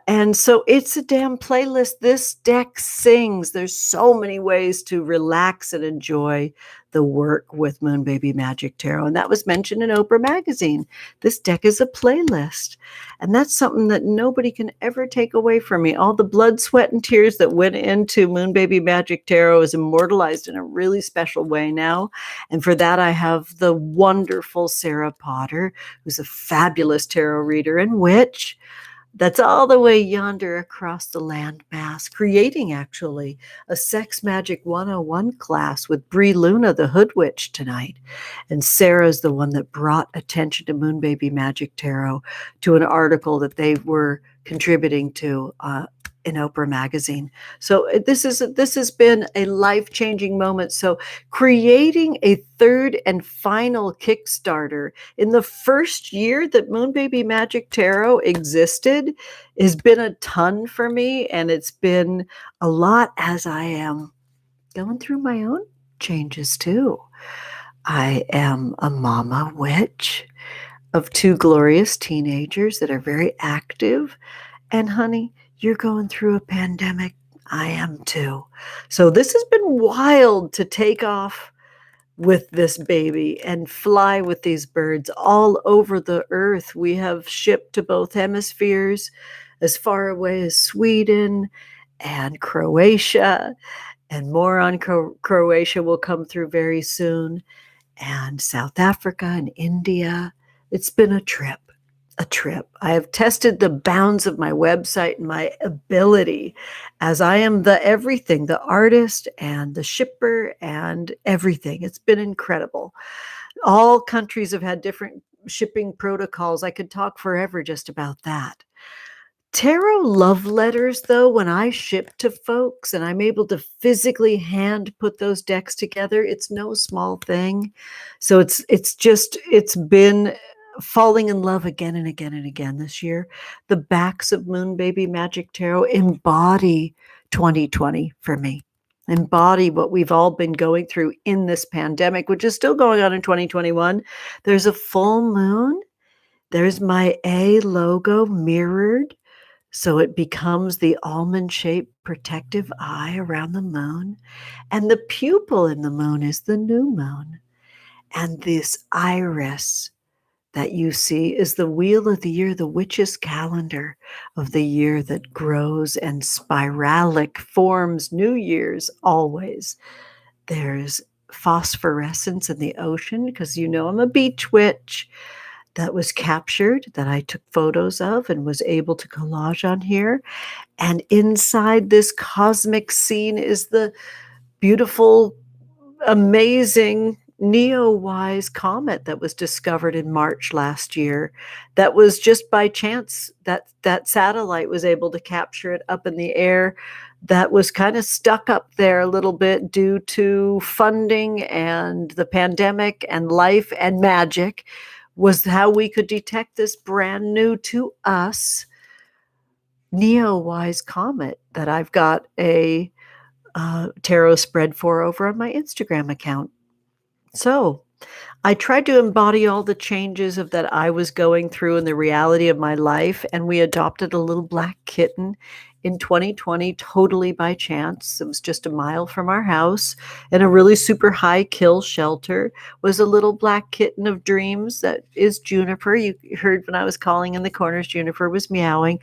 And so it's a damn playlist. This deck sings. There's so many ways to relax and enjoy the work with Moon Baby Magic Tarot. And that was mentioned in OPRAH magazine. This deck is a playlist. And that's something that nobody can ever take away from me. All the blood, sweat, and tears that went into Moon Baby Magic Tarot is immortalized in a really special way now. And for that, I have the wonderful Sarah Potter, who's a fabulous tarot reader and witch. That's all the way yonder across the landmass, creating actually a Sex Magic 101 class with Bree Luna, the Hood Witch, tonight. And Sarah's the one that brought attention to Moon Baby Magic Tarot to an article that they were contributing to in OPRAH magazine. So this has been a life-changing moment. So creating a third and final Kickstarter in the first year that Moon Baby Magic Tarot existed has been a ton for me, and it's been a lot as I am going through my own changes too. I am a mama witch of 2 glorious teenagers that are very active, and honey, you're going through a pandemic. I am too. So this has been wild to take off with this baby and fly with these birds all over the earth. We have shipped to both hemispheres, as far away as Sweden and Croatia, and more on Croatia will come through very soon, and South Africa and India. It's been a trip. I have tested the bounds of my website and my ability, as I am the everything, the artist and the shipper and everything. It's been incredible. All countries have had different shipping protocols. I could talk forever just about that. Tarot love letters, though, when I ship to folks and I'm able to physically hand put those decks together, it's no small thing. So it's been falling in love again and again and again this year. The backs of Moon Baby Magic Tarot embody 2020 for me. Embody what we've all been going through in this pandemic, which is still going on in 2021. There's a full moon. There's my A logo mirrored. So it becomes the almond-shaped protective eye around the moon. And the pupil in the moon is the new moon. And this iris that you see is the wheel of the year, the witch's calendar of the year that grows and spiralic forms New Year's always. There's phosphorescence in the ocean because I'm a beach witch. That was captured, that I took photos of and was able to collage on here. And inside this cosmic scene is the beautiful, amazing Neowise comet that was discovered in March last year. That was just by chance that satellite was able to capture it up in the air. That was kind of stuck up there a little bit due to funding and the pandemic and life and magic, was how we could detect this brand new to us Neowise comet that I've got a tarot spread for over on my Instagram account. So I tried to embody all the changes of that I was going through in the reality of my life, and we adopted a little black kitten in 2020, totally by chance. It was just a mile from our house in a really super high kill shelter was a little black kitten of dreams that is Juniper. You heard when I was calling in the corners, Juniper was meowing.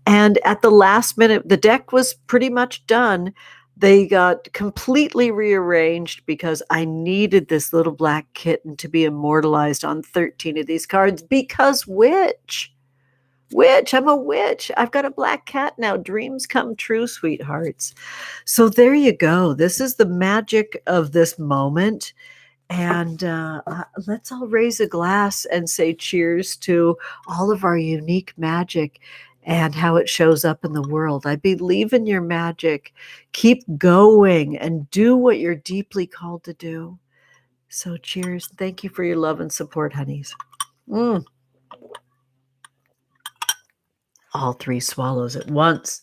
And at the last minute, the deck was pretty much done. They got completely rearranged because I needed this little black kitten to be immortalized on 13 of these cards because witch, I'm a witch. I've got a black cat now. Dreams come true, sweethearts. So there you go. This is the magic of this moment. And let's all raise a glass and say cheers to all of our unique magic and how it shows up in the world. I believe in your magic. Keep going and do what you're deeply called to do. So cheers. Thank you for your love and support, honeys. All three swallows at once.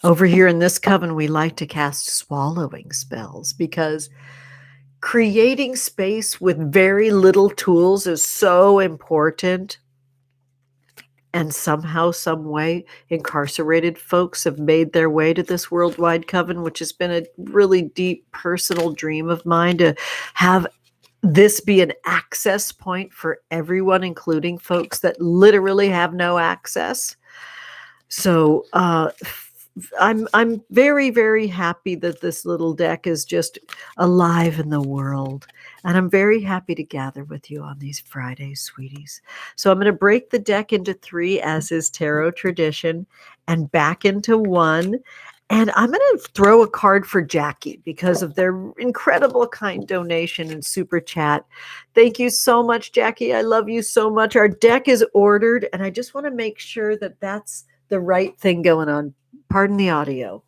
Over here in this coven, we like to cast swallowing spells because creating space with very little tools is so important. And somehow, some way, incarcerated folks have made their way to this worldwide coven, which has been a really deep personal dream of mine to have this be an access point for everyone, including folks that literally have no access. So I'm very, very happy that this little deck is just alive in the world. And I'm very happy to gather with you on these Fridays, sweeties. So I'm going to break the deck into 3, as is tarot tradition, and back into 1. And I'm going to throw a card for Jackie because of their incredible kind donation and super chat. Thank you so much, Jackie. I love you so much. Our deck is ordered, and I just want to make sure that that's the right thing going on. Pardon the audio.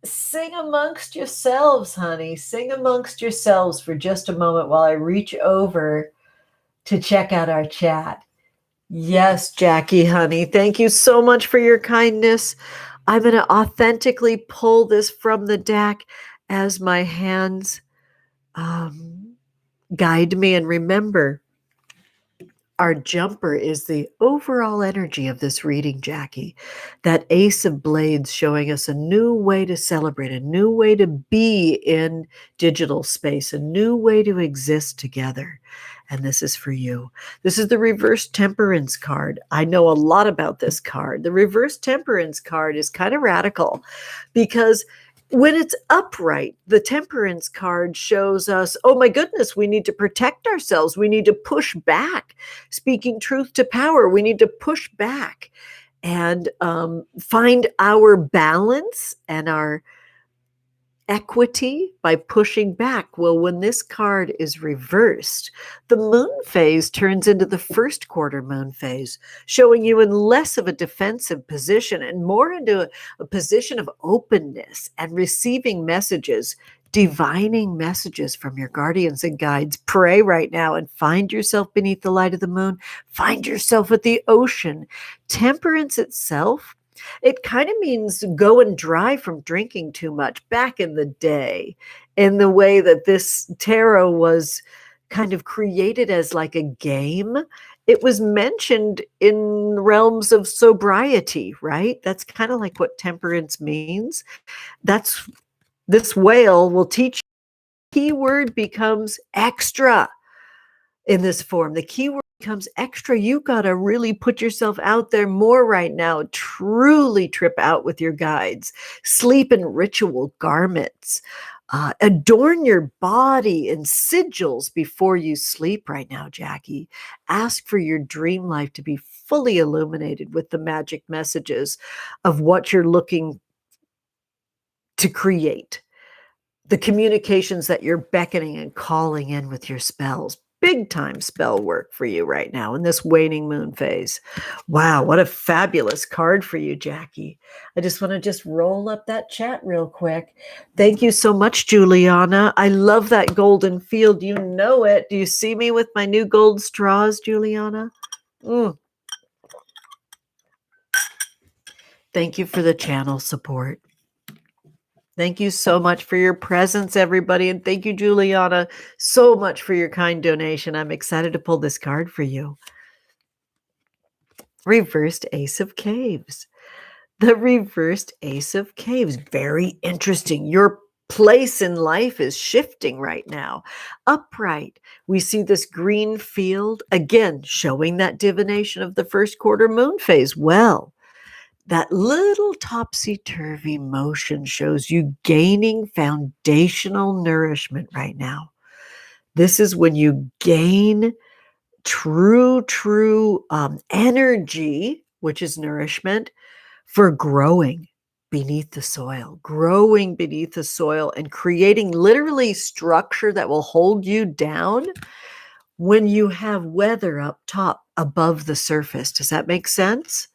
Sing amongst yourselves, honey. Sing amongst yourselves for just a moment while I reach over to check out our chat. Yes, Jackie, honey. Thank you so much for your kindness. I'm going to authentically pull this from the deck as my hands guide me. And remember, our jumper is the overall energy of this reading, Jackie. That Ace of Blades showing us a new way to celebrate, a new way to be in digital space, a new way to exist together. And this is for you. This is the reverse Temperance card. I know a lot about this card. The reverse Temperance card is kind of radical because when it's upright, the Temperance card shows us, oh my goodness, we need to protect ourselves. We need to push back. Speaking truth to power, we need to push back and find our balance and our equity by pushing back. Well, when this card is reversed, the moon phase turns into the first quarter moon phase, showing you in less of a defensive position and more into a position of openness and receiving messages. divining messages from your guardians and guides. Pray right now and find yourself beneath the light of the moon. Find yourself at the ocean. Temperance itself, it kind of means go and dry from drinking too much back in the day, in the way that this tarot was kind of created as like a game. It was mentioned in realms of sobriety, right? That's kind of like what temperance means. That's this whale will teach you. Keyword becomes extra in this form. The keyword becomes extra. You got to really put yourself out there more right now. Truly trip out with your guides. Sleep in ritual garments. Adorn your body in sigils before you sleep right now, Jackie. Ask for your dream life to be fully illuminated with the magic messages of what you're looking to create. The communications that you're beckoning and calling in with your spells. Big time spell work for you right now in this waning moon phase. Wow, what a fabulous card for you, Jackie. I just want to roll up that chat real quick. Thank you so much, Juliana. I love that golden field. You know it. Do you see me with my new gold straws, Juliana? Thank you for the channel support. Thank you so much for your presence, everybody. And thank you, Juliana, so much for your kind donation. I'm excited to pull this card for you. Reversed Ace of Caves. The reversed Ace of Caves. Very interesting. Your place in life is shifting right now. Upright. We see this green field, again, showing that divination of the first quarter moon phase. Well, that little topsy-turvy motion shows you gaining foundational nourishment right now. This is when you gain true energy, which is nourishment, for growing beneath the soil, and creating literally structure that will hold you down when you have weather up top above the surface. Does that make sense?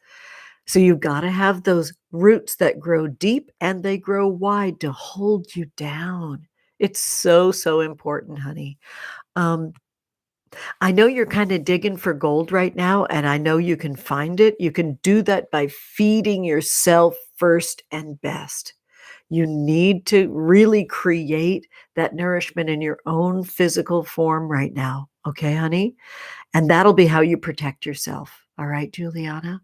So you've got to have those roots that grow deep and they grow wide to hold you down. It's so important, honey. I know you're kind of digging for gold right now, and I know you can find it. You can do that by feeding yourself first and best. You need to really create that nourishment in your own physical form right now. Okay, honey? And that'll be how you protect yourself. All right, Juliana?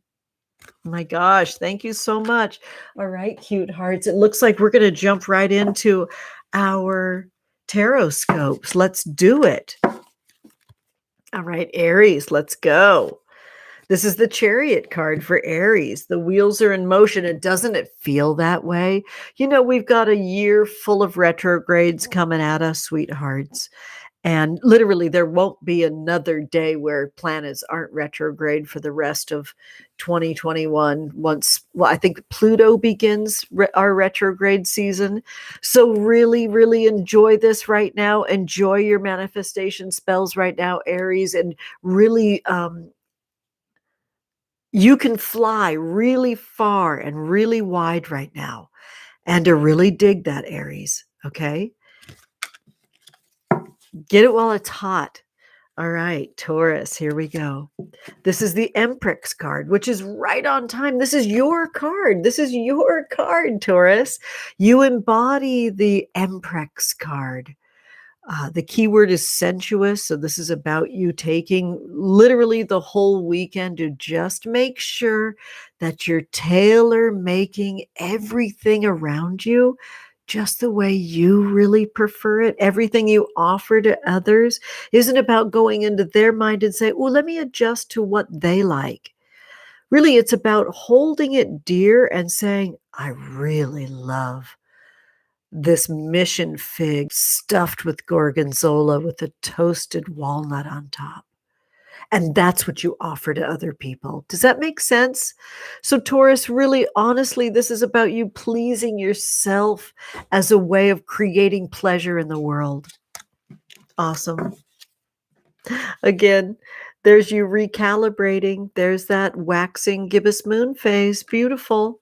My gosh, thank you so much. All right, cute hearts. It looks like we're going to jump right into our tarot scopes. Let's do it. All right, Aries, let's go. This is the Chariot card for Aries. The wheels are in motion. And doesn't it feel that way? You know, we've got a year full of retrogrades coming at us, sweethearts. And literally, there won't be another day where planets aren't retrograde for the rest of 2021. I think Pluto begins our retrograde season. So really enjoy this right now. Enjoy your manifestation spells right now, Aries. And really, you can fly really far and really wide right now. And to really dig that, Aries, okay? Get it while it's hot. All right, Taurus, here we go. This is the Empress card, which is right on time. This is your card. Taurus. You embody the Empress card. The keyword is sensuous. So this is about you taking literally the whole weekend to just make sure that you're tailor-making everything around you just the way you really prefer it. Everything you offer to others isn't about going into their mind and say, oh, let me adjust to what they like. Really, it's about holding it dear and saying, I really love this mission fig stuffed with gorgonzola with a toasted walnut on top. And that's what you offer to other people. Does that make sense? So Taurus, really, honestly, this is about you pleasing yourself as a way of creating pleasure in the world. Awesome. Again, there's you recalibrating. There's that waxing gibbous moon phase. Beautiful.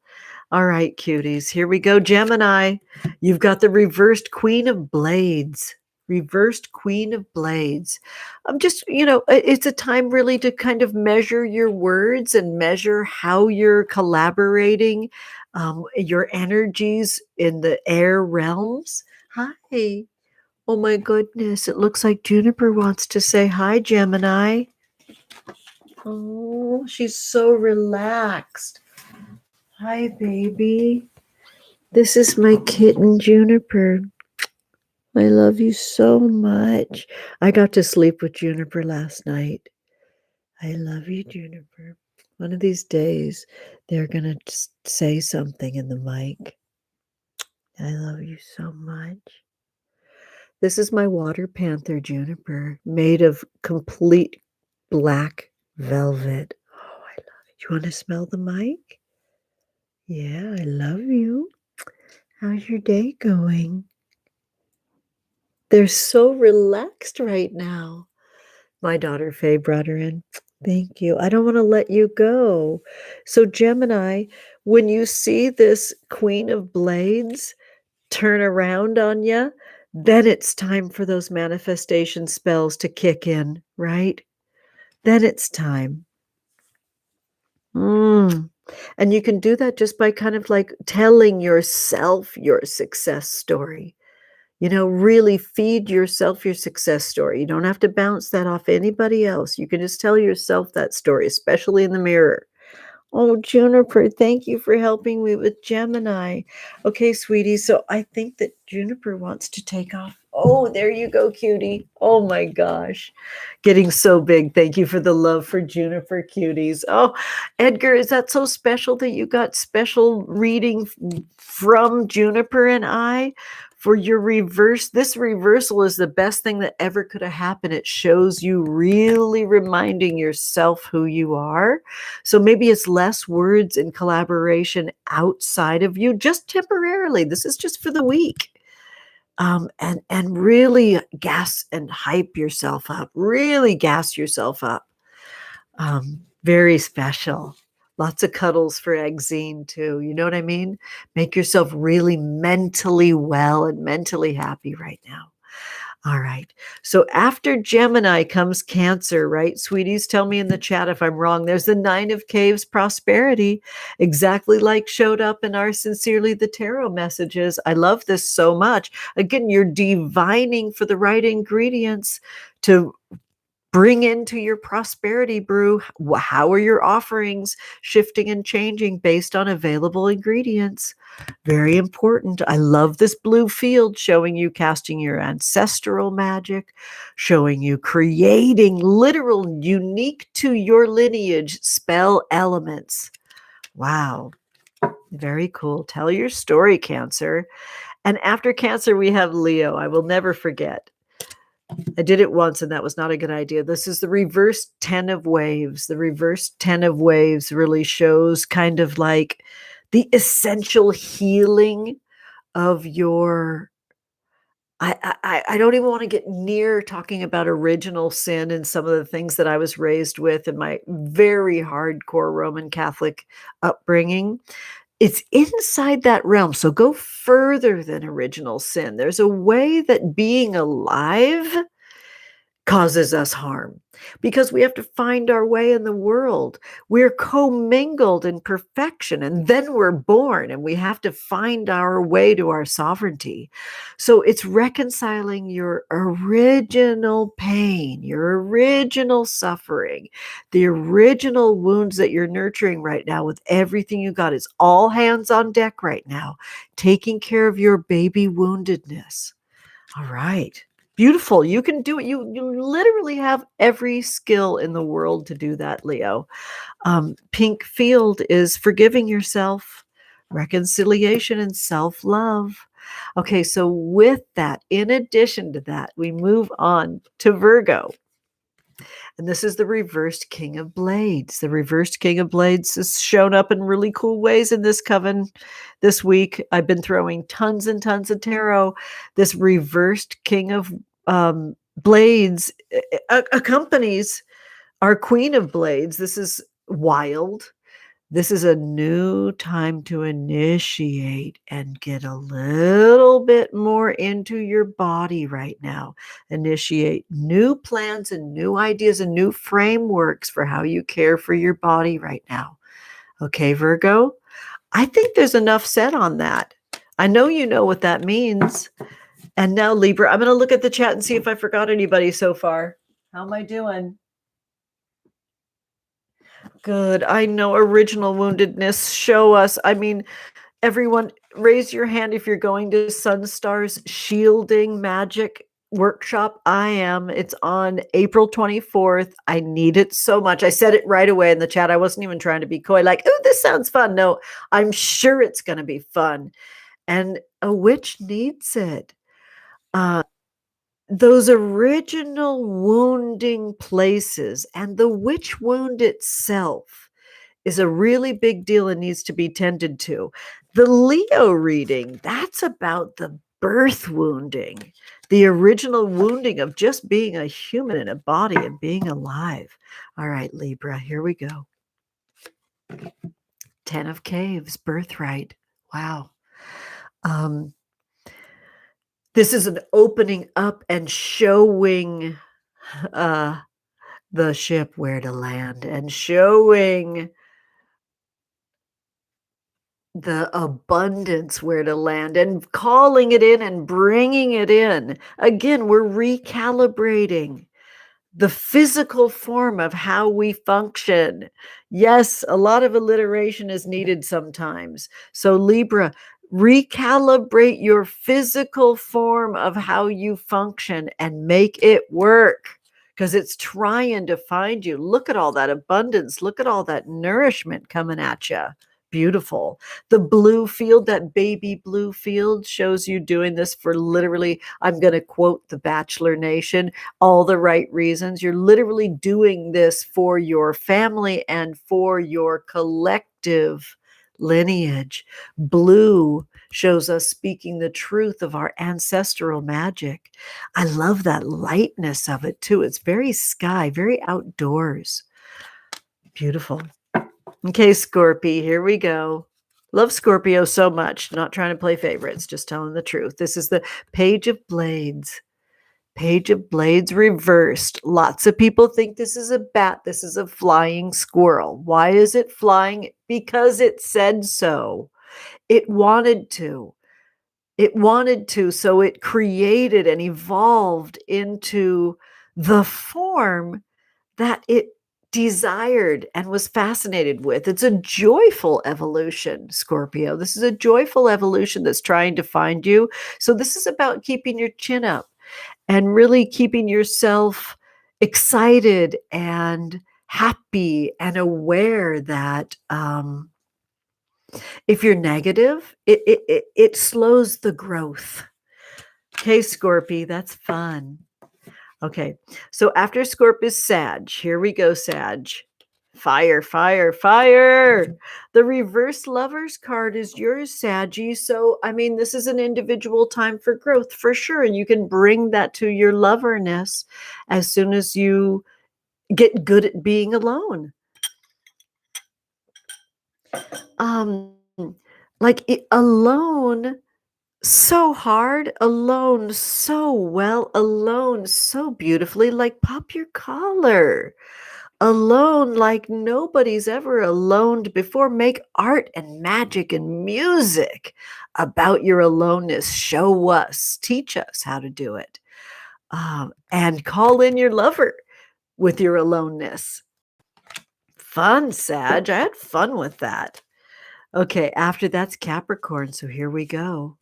All right, cuties. Here we go, Gemini. You've got the reversed Queen of Blades. Reversed Queen of Blades. I'm just, it's a time really to kind of measure your words and measure how you're collaborating, your energies in the air realms. Hi. Oh my goodness. It looks like Juniper wants to say hi, Gemini. Oh, she's so relaxed. Hi, baby. This is my kitten, Juniper. I love you so much. I got to sleep with Juniper last night. I love you, Juniper. One of these days, they're going to say something in the mic. I love you so much. This is my water panther, Juniper, made of complete black velvet. Oh, I love it. You want to smell the mic? Yeah, I love you. How's your day going? They're so relaxed right now. My daughter Faye brought her in. Thank you. I don't want to let you go. So, Gemini, when you see this Queen of Blades turn around on you, then it's time for those manifestation spells to kick in, right? Then it's time. And you can do that just by kind of like telling yourself your success story. Really feed yourself your success story. You don't have to bounce that off anybody else. You can just tell yourself that story, especially in the mirror. Oh, Juniper, thank you for helping me with Gemini. Okay, sweetie, so I think that Juniper wants to take off. Oh, there you go, cutie. Oh my gosh. Getting so big. Thank you for the love for Juniper, cuties. Oh, Edgar, is that so special that you got special reading from Juniper and I for your reverse? This reversal is the best thing that ever could have happened. It shows you really reminding yourself who you are. So maybe it's less words and collaboration outside of you, just temporarily. This is just for the week. And really gas and hype yourself up. Really gas yourself up. Very special. Lots of cuddles for Exene too. You know what I mean? Make yourself really mentally well and mentally happy right now. All right. So after Gemini comes Cancer, right? Sweeties, tell me in the chat if I'm wrong. There's the Nine of Caves prosperity, exactly like showed up in our Sincerely the Tarot messages. I love this so much. Again, you're divining for the right ingredients to bring into your prosperity brew. How are your offerings shifting and changing based on available ingredients? Very important. I love this blue field showing you casting your ancestral magic, showing you creating literal, unique to your lineage spell elements. Wow. Very cool. Tell your story, Cancer. And after Cancer, we have Leo. I will never forget. I did it once and that was not a good idea. This is the reverse 10 of waves. The reverse 10 of waves really shows kind of like the essential healing of your, I don't even want to get near talking about original sin and some of the things that I was raised with in my very hardcore Roman Catholic upbringing. It's inside that realm. So go further than original sin. There's a way that being alive causes us harm because we have to find our way in the world. We're commingled in perfection and then we're born and we have to find our way to our sovereignty. So it's reconciling your original pain, your original suffering, the original wounds that you're nurturing right now with everything you got. It's all hands on deck right now, taking care of your baby woundedness. All right. Beautiful. You can do it. You literally have every skill in the world to do that, Leo. Pink field is forgiving yourself, reconciliation, and self-love. Okay, so with that, in addition to that, we move on to Virgo. And this is the reversed King of Blades. The reversed King of Blades has shown up in really cool ways in this coven this week. I've been throwing tons and tons of tarot. This reversed King of Blades accompanies our Queen of Blades. This is wild. This is a new time to initiate and get a little bit more into your body right now. Initiate new plans and new ideas and new frameworks for how you care for your body right now. Okay, Virgo? I think there's enough said on that. I know you know what that means. And now, Libra, I'm going to look at the chat and see if I forgot anybody so far. How am I doing? Good. I know original woundedness. Show us. I mean, everyone, raise your hand if you're going to Sunstar's Shielding Magic workshop. I am. It's on April 24th. I need it so much. I said it right away in the chat. I wasn't even trying to be coy, like, oh, this sounds fun. No, I'm sure it's going to be fun. And a witch needs it. Those original wounding places and the witch wound itself is a really big deal and needs to be tended to. The Leo reading, that's about the birth wounding, the original wounding of just being a human in a body and being alive. All right, Libra, here we go. 10 of Caves, birthright. Wow. This is an opening up and showing the ship where to land and showing the abundance where to land and calling it in and bringing it in. Again, we're recalibrating the physical form of how we function. Yes, a lot of alliteration is needed sometimes. So Libra, recalibrate your physical form of how you function and make it work, because it's trying to find you. Look at all that abundance. Look at all that nourishment coming at you. Beautiful. The blue field, that baby blue field, shows you doing this for literally, I'm going to quote the Bachelor Nation, all the right reasons. You're literally doing this for your family and for your collective lineage. Blue shows us speaking the truth of our ancestral magic. I love that lightness of it too. It's very sky, very outdoors. Beautiful. Okay, Scorpio, here we go. Love Scorpio so much. Not trying to play favorites, just telling the truth. This is the Page of Blades. Page of Blades reversed. Lots of people think this is a bat. This is a flying squirrel. Why is it flying? Because it said so. It wanted to. It wanted to. So it created and evolved into the form that it desired and was fascinated with. It's a joyful evolution, Scorpio. This is a joyful evolution that's trying to find you. So this is about keeping your chin up and really keeping yourself excited and happy and aware that if you're negative, it slows the growth. Okay, Scorpio, that's fun. Okay, so after Scorp is Sag. Here we go, Sag. Fire, fire, fire. The reverse Lovers card is yours, Saggy. So, I mean, this is an individual time for growth for sure. And you can bring that to your loverness as soon as you get good at being alone. Alone so hard, alone so well, alone so beautifully, like pop your collar. Alone like nobody's ever aloned before. Make art and magic and music about your aloneness. Show us, teach us how to do it. And call in your lover with your aloneness. Fun, Sag. I had fun with that. Okay, after that's Capricorn. So here we go.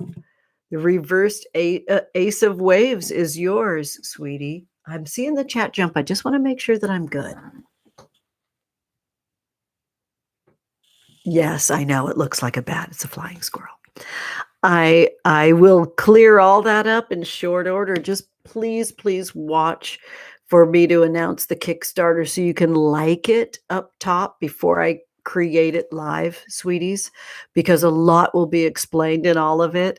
The reversed Ace of Waves is yours, sweetie. I'm seeing the chat jump. I just want to make sure that I'm good. Yes, I know it looks like a bat. It's a flying squirrel. I will clear all that up in short order. Just please watch for me to announce the Kickstarter so you can like it up top before I create it live, sweeties, because a lot will be explained in all of it.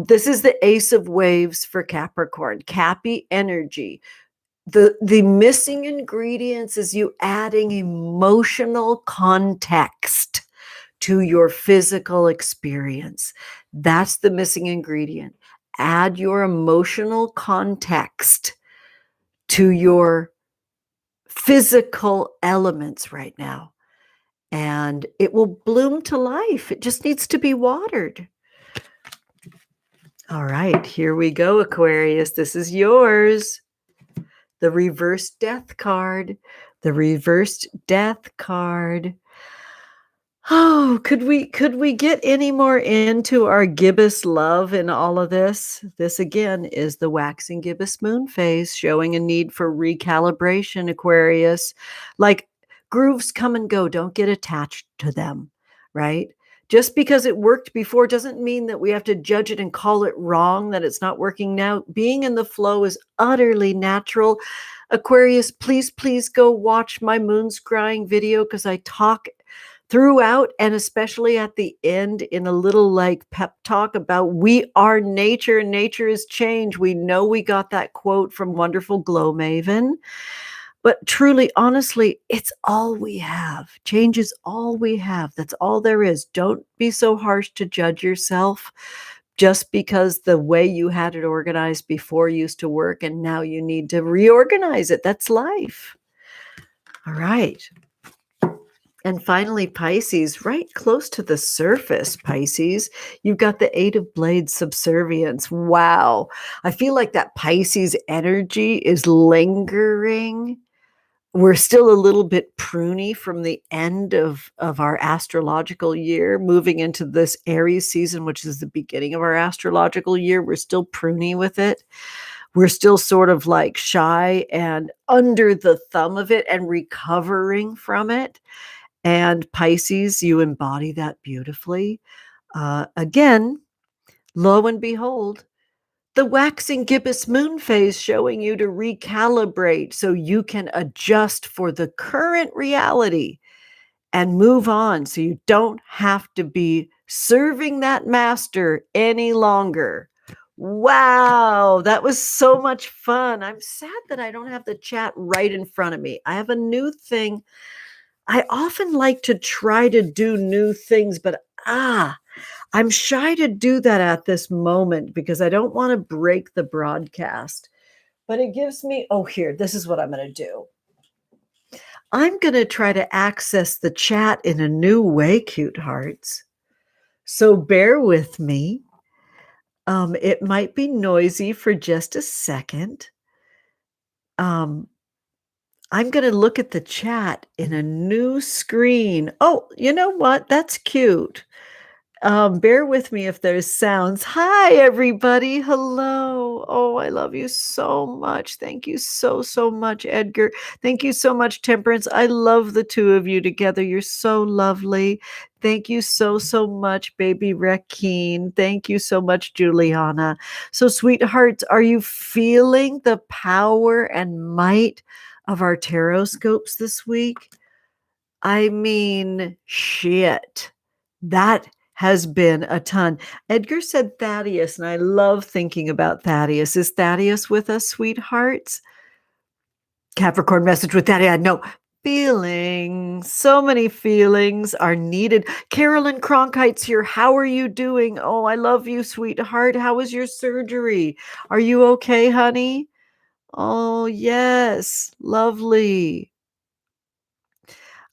This is the Ace of Waves for Capricorn. Cappy energy. the missing ingredients is you adding emotional context to your physical experience. That's the missing ingredient. Add your emotional context to your physical elements right now, and it will bloom to life. It just needs to be watered. All right, here we go, Aquarius. This is yours. The reversed death card. The reversed death card. Oh, could we get any more into our gibbous love in all of this? This again is the waxing gibbous moon phase, showing a need for recalibration, Aquarius. Like, grooves come and go. Don't get attached to them, right? Just because it worked before doesn't mean that we have to judge it and call it wrong, that it's not working now. Being in the flow is utterly natural. Aquarius, please go watch my moon scrying video, because I talk throughout and especially at the end in a little like pep talk about we are nature and nature is change. We know we got that quote from wonderful Glow Maven, but truly, honestly, it's all we have. Change is all we have. That's all there is. Don't be so harsh to judge yourself just because the way you had it organized before used to work and now you need to reorganize it. That's life. All right. And finally, Pisces, right close to the surface, Pisces, you've got the Eight of Blades subservience. Wow. I feel like that Pisces energy is lingering. We're still a little bit pruny from the end of our astrological year, moving into this Aries season, which is the beginning of our astrological year. We're still pruny with it. We're still sort of like shy and under the thumb of it and recovering from it. And Pisces, you embody that beautifully. Again, lo and behold, the waxing gibbous moon phase showing you to recalibrate so you can adjust for the current reality and move on, so you don't have to be serving that master any longer. Wow, that was so much fun. I'm sad that I don't have the chat right in front of me. I have a new thing. I often like to try to do new things, but I'm shy to do that at this moment because I don't want to break the broadcast. But it gives me, here, this is what I'm going to do. I'm going to try to access the chat in a new way, cute hearts. So bear with me. It might be noisy for just a second. I'm going to look at the chat in a new screen. Oh, you know what? That's cute. Bear with me if there's sounds. Hi, everybody. Hello. Oh, I love you so much. Thank you so much, Edgar. Thank you so much, Temperance. I love the two of you together. You're so lovely. Thank you so much, baby Rakeen. Thank you so much, Juliana. So, sweethearts, are you feeling the power and might of our tarot scopes this week? I mean, shit. That has been a ton. Edgar said Thaddeus, and I love thinking about Thaddeus. Is Thaddeus with us, sweethearts? Capricorn message with Thaddeus. No, feelings. So many feelings are needed. Carolyn Cronkite's here. How are you doing? Oh, I love you, sweetheart. How was your surgery? Are you okay, honey? Oh, yes. Lovely.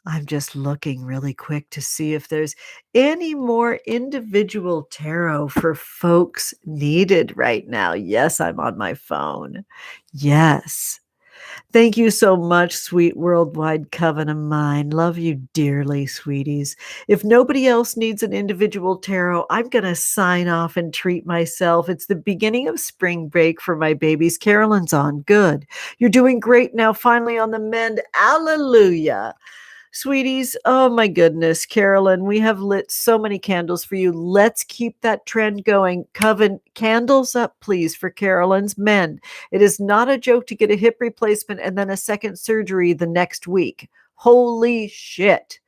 I'm just looking really quick to see if there's any more individual tarot for folks needed right now. Yes, I'm on my phone. Yes. Thank you so much, sweet worldwide coven of mine. Love you dearly, sweeties. If nobody else needs an individual tarot, I'm going to sign off and treat myself. It's the beginning of spring break for my babies. Carolyn's on. Good. You're doing great now, finally on the mend. Alleluia. Sweeties, oh my goodness, Carolyn, we have lit so many candles for you. Let's keep that trend going. Coven, candles up, please, for Carolyn's men. It is not a joke to get a hip replacement and then a second surgery the next week. Holy shit.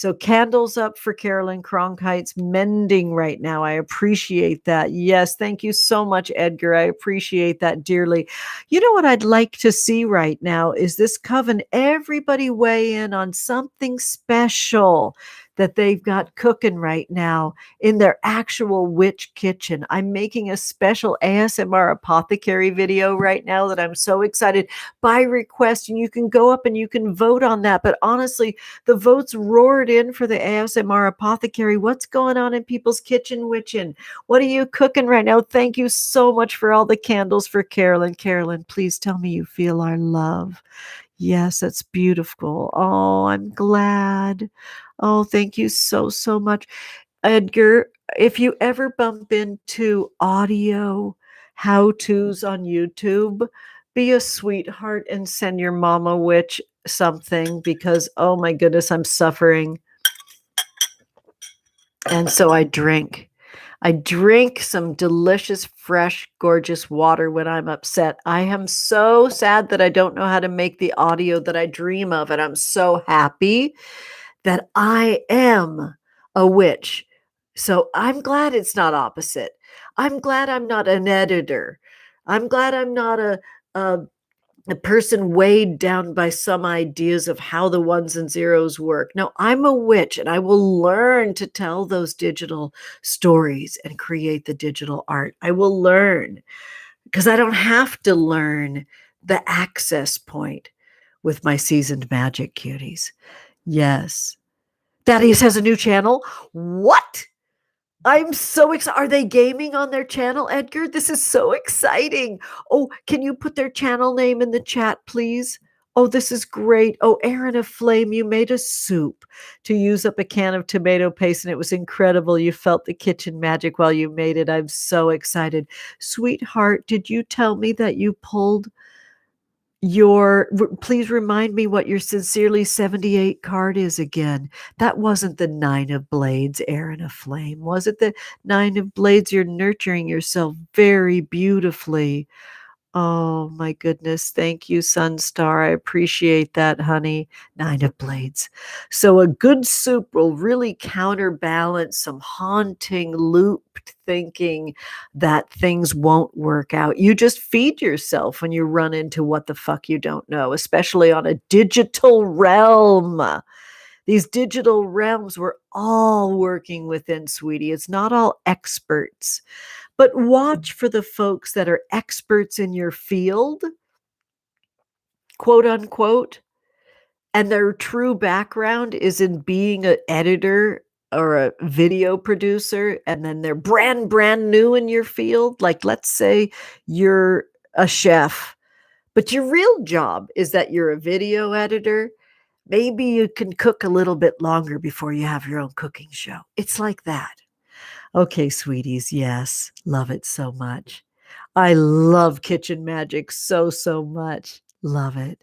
So candles up for Carolyn Cronkite's mending right now. I appreciate that. Yes, thank you so much, Edgar. I appreciate that dearly. You know what I'd like to see right now is this coven, everybody weigh in on something special that they've got cooking right now in their actual witch kitchen. I'm making a special ASMR apothecary video right now that I'm so excited by request, and you can go up and you can vote on that. But honestly, the votes roared in for the ASMR apothecary. What's going on in people's kitchen witching? What are you cooking right now? Thank you so much for all the candles for Carolyn. Carolyn, please tell me you feel our love. Yes, that's beautiful. Oh, I'm glad. Oh, thank you so, so much. Edgar, if you ever bump into audio how-tos on YouTube, be a sweetheart and send your mama witch something, because, oh my goodness, I'm suffering. And so I drink. I drink some delicious, fresh, gorgeous water when I'm upset. I am so sad that I don't know how to make the audio that I dream of, and I'm so happy that I am a witch. So I'm glad it's not opposite. I'm glad I'm not an editor. I'm glad I'm not a person weighed down by some ideas of how the ones and zeros work. No, I'm a witch, and I will learn to tell those digital stories and create the digital art. I will learn, because I don't have to learn the access point with my seasoned magic cuties. Yes. Thaddeus has a new channel. What? I'm so excited. Are they gaming on their channel, Edgar? This is so exciting. Oh, can you put their channel name in the chat, please? Oh, this is great. Oh, Aaron of Flame, you made a soup to use up a can of tomato paste, and it was incredible. You felt the kitchen magic while you made it. I'm so excited. Sweetheart, did you tell me that you pulled please remind me what your Sincerely 78 card is again? That wasn't the 9 of Blades, Aaron of Flame. Was it the 9 of Blades? You're nurturing yourself very beautifully. Oh my goodness. Thank you, Sunstar. I appreciate that, honey. 9 of Blades. So a good soup will really counterbalance some haunting, looped thinking that things won't work out. You just feed yourself when you run into what the fuck you don't know, especially on a digital realm. These digital realms we're all working within, sweetie. It's not all experts. But watch for the folks that are experts in your field, quote unquote, and their true background is in being an editor or a video producer, and then they're brand new in your field. Like, let's say you're a chef, but your real job is that you're a video editor. Maybe you can cook a little bit longer before you have your own cooking show. It's like that. Okay, sweeties. Yes. Love it so much. I love kitchen magic so, so much. Love it.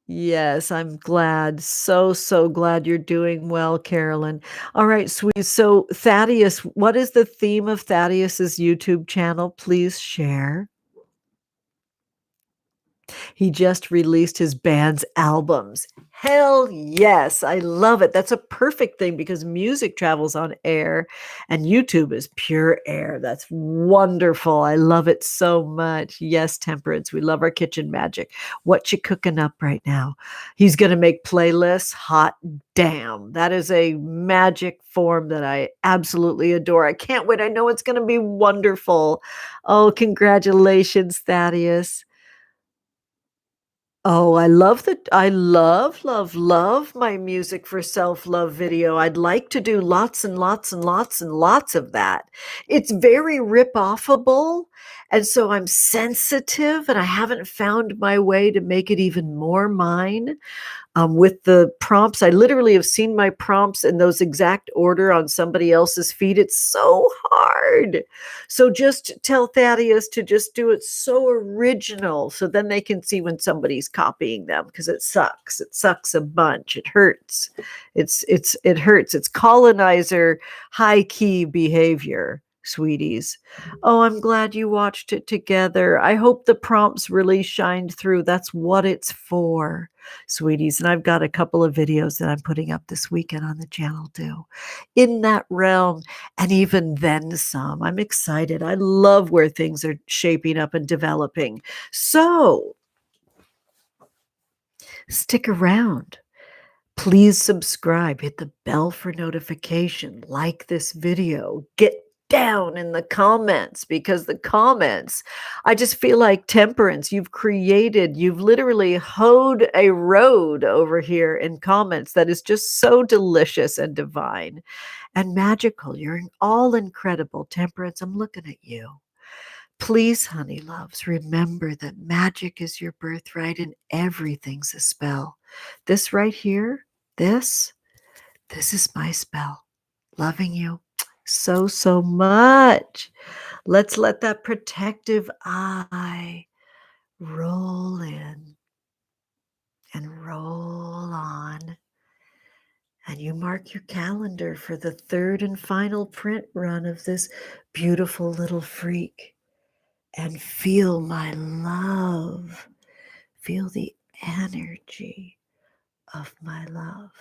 Yes, I'm glad. So, so glad you're doing well, Carolyn. All right, sweet. So, Thaddeus, what is the theme of Thaddeus's YouTube channel? Please share. He just released his band's albums. Hell yes, I love it. That's a perfect thing because music travels on air and YouTube is pure air. That's wonderful. I love it so much. Yes, Temperance, we love our kitchen magic. What you cooking up right now? He's going to make playlists. Hot damn. That is a magic form that I absolutely adore. I can't wait. I know it's going to be wonderful. Oh, congratulations, Thaddeus. Oh, I love my music for self-love video. I'd like to do lots and lots and lots and lots of that. It's very rip-offable, and so I'm sensitive, and I haven't found my way to make it even more mine. With the prompts, I literally have seen my prompts in those exact order on somebody else's feed. It's so hard. So just tell Thaddeus to just do it so original, so then they can see when somebody's copying them, because it sucks. It sucks a bunch. It hurts. It hurts. It's colonizer high key behavior. sweeties. Oh, I'm glad you watched it together. I hope the prompts really shined through. That's what it's for, sweeties. And I've got a couple of videos that I'm putting up this weekend on the channel too, in that realm, and even then some. I'm excited. I love where things are shaping up and developing. So stick around. Please subscribe, hit the bell for notification, like this video, get down in the comments, because the comments, I just feel like Temperance, you've literally hoed a road over here in comments that is just so delicious and divine and magical. You're all incredible, Temperance. I'm looking at you. Please, honey loves, remember that magic is your birthright and everything's a spell. This right here, this is my spell. Loving you so, so much. Let's let that protective eye roll in and roll on. And you mark your calendar for the third and final print run of this beautiful little freak. And feel my love. Feel the energy of my love.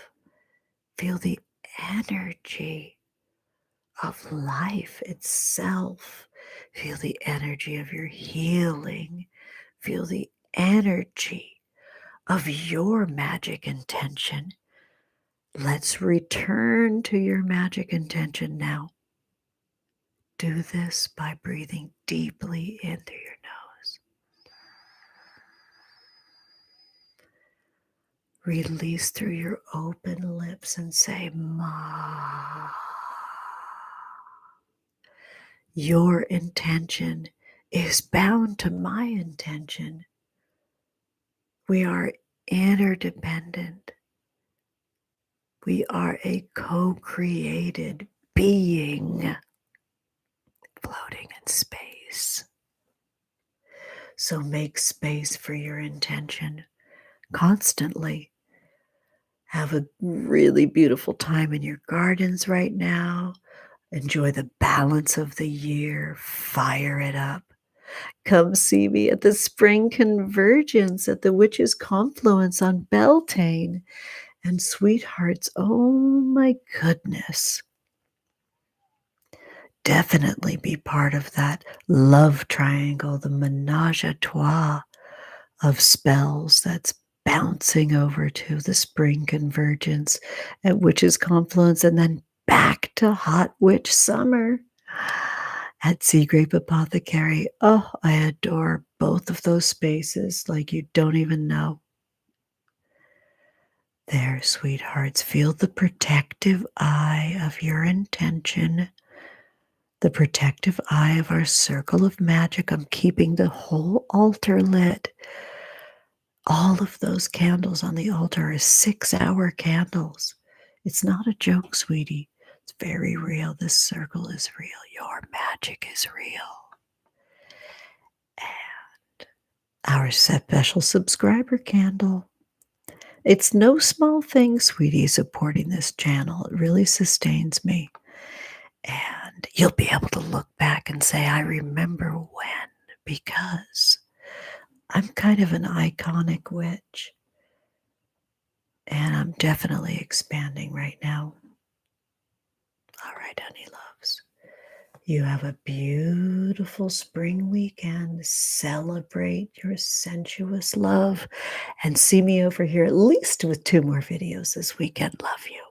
Feel the energy of life itself. Feel the energy of your healing. Feel the energy of your magic intention. Let's return to your magic intention now. Do this by breathing deeply in through your nose. Release through your open lips and say, Ma. Your intention is bound to my intention. We are interdependent. We are a co-created being floating in space. So make space for your intention constantly. Have a really beautiful time in your gardens right now. Enjoy the balance of the year. Fire it up. Come see me at the Spring Convergence at the Witches Confluence on Beltane. And sweethearts, oh my goodness, definitely be part of that love triangle, the menage a trois of spells that's bouncing over to the Spring Convergence at Witches Confluence, and then back to Hot Witch Summer at Sea Grape Apothecary. Oh, I adore both of those spaces like you don't even know. There, sweethearts, feel the protective eye of your intention, the protective eye of our circle of magic. I'm keeping the whole altar lit. All of those candles on the altar are 6-hour candles. It's not a joke, sweetie. It's very real. This circle is real. Your magic is real. And our special subscriber candle. It's no small thing, sweetie, supporting this channel. It really sustains me. And you'll be able to look back and say, I remember when, because I'm kind of an iconic witch. And I'm definitely expanding right now. All right, honey loves. You have a beautiful spring weekend. Celebrate your sensuous love. And see me over here at least with 2 more videos this weekend. Love you.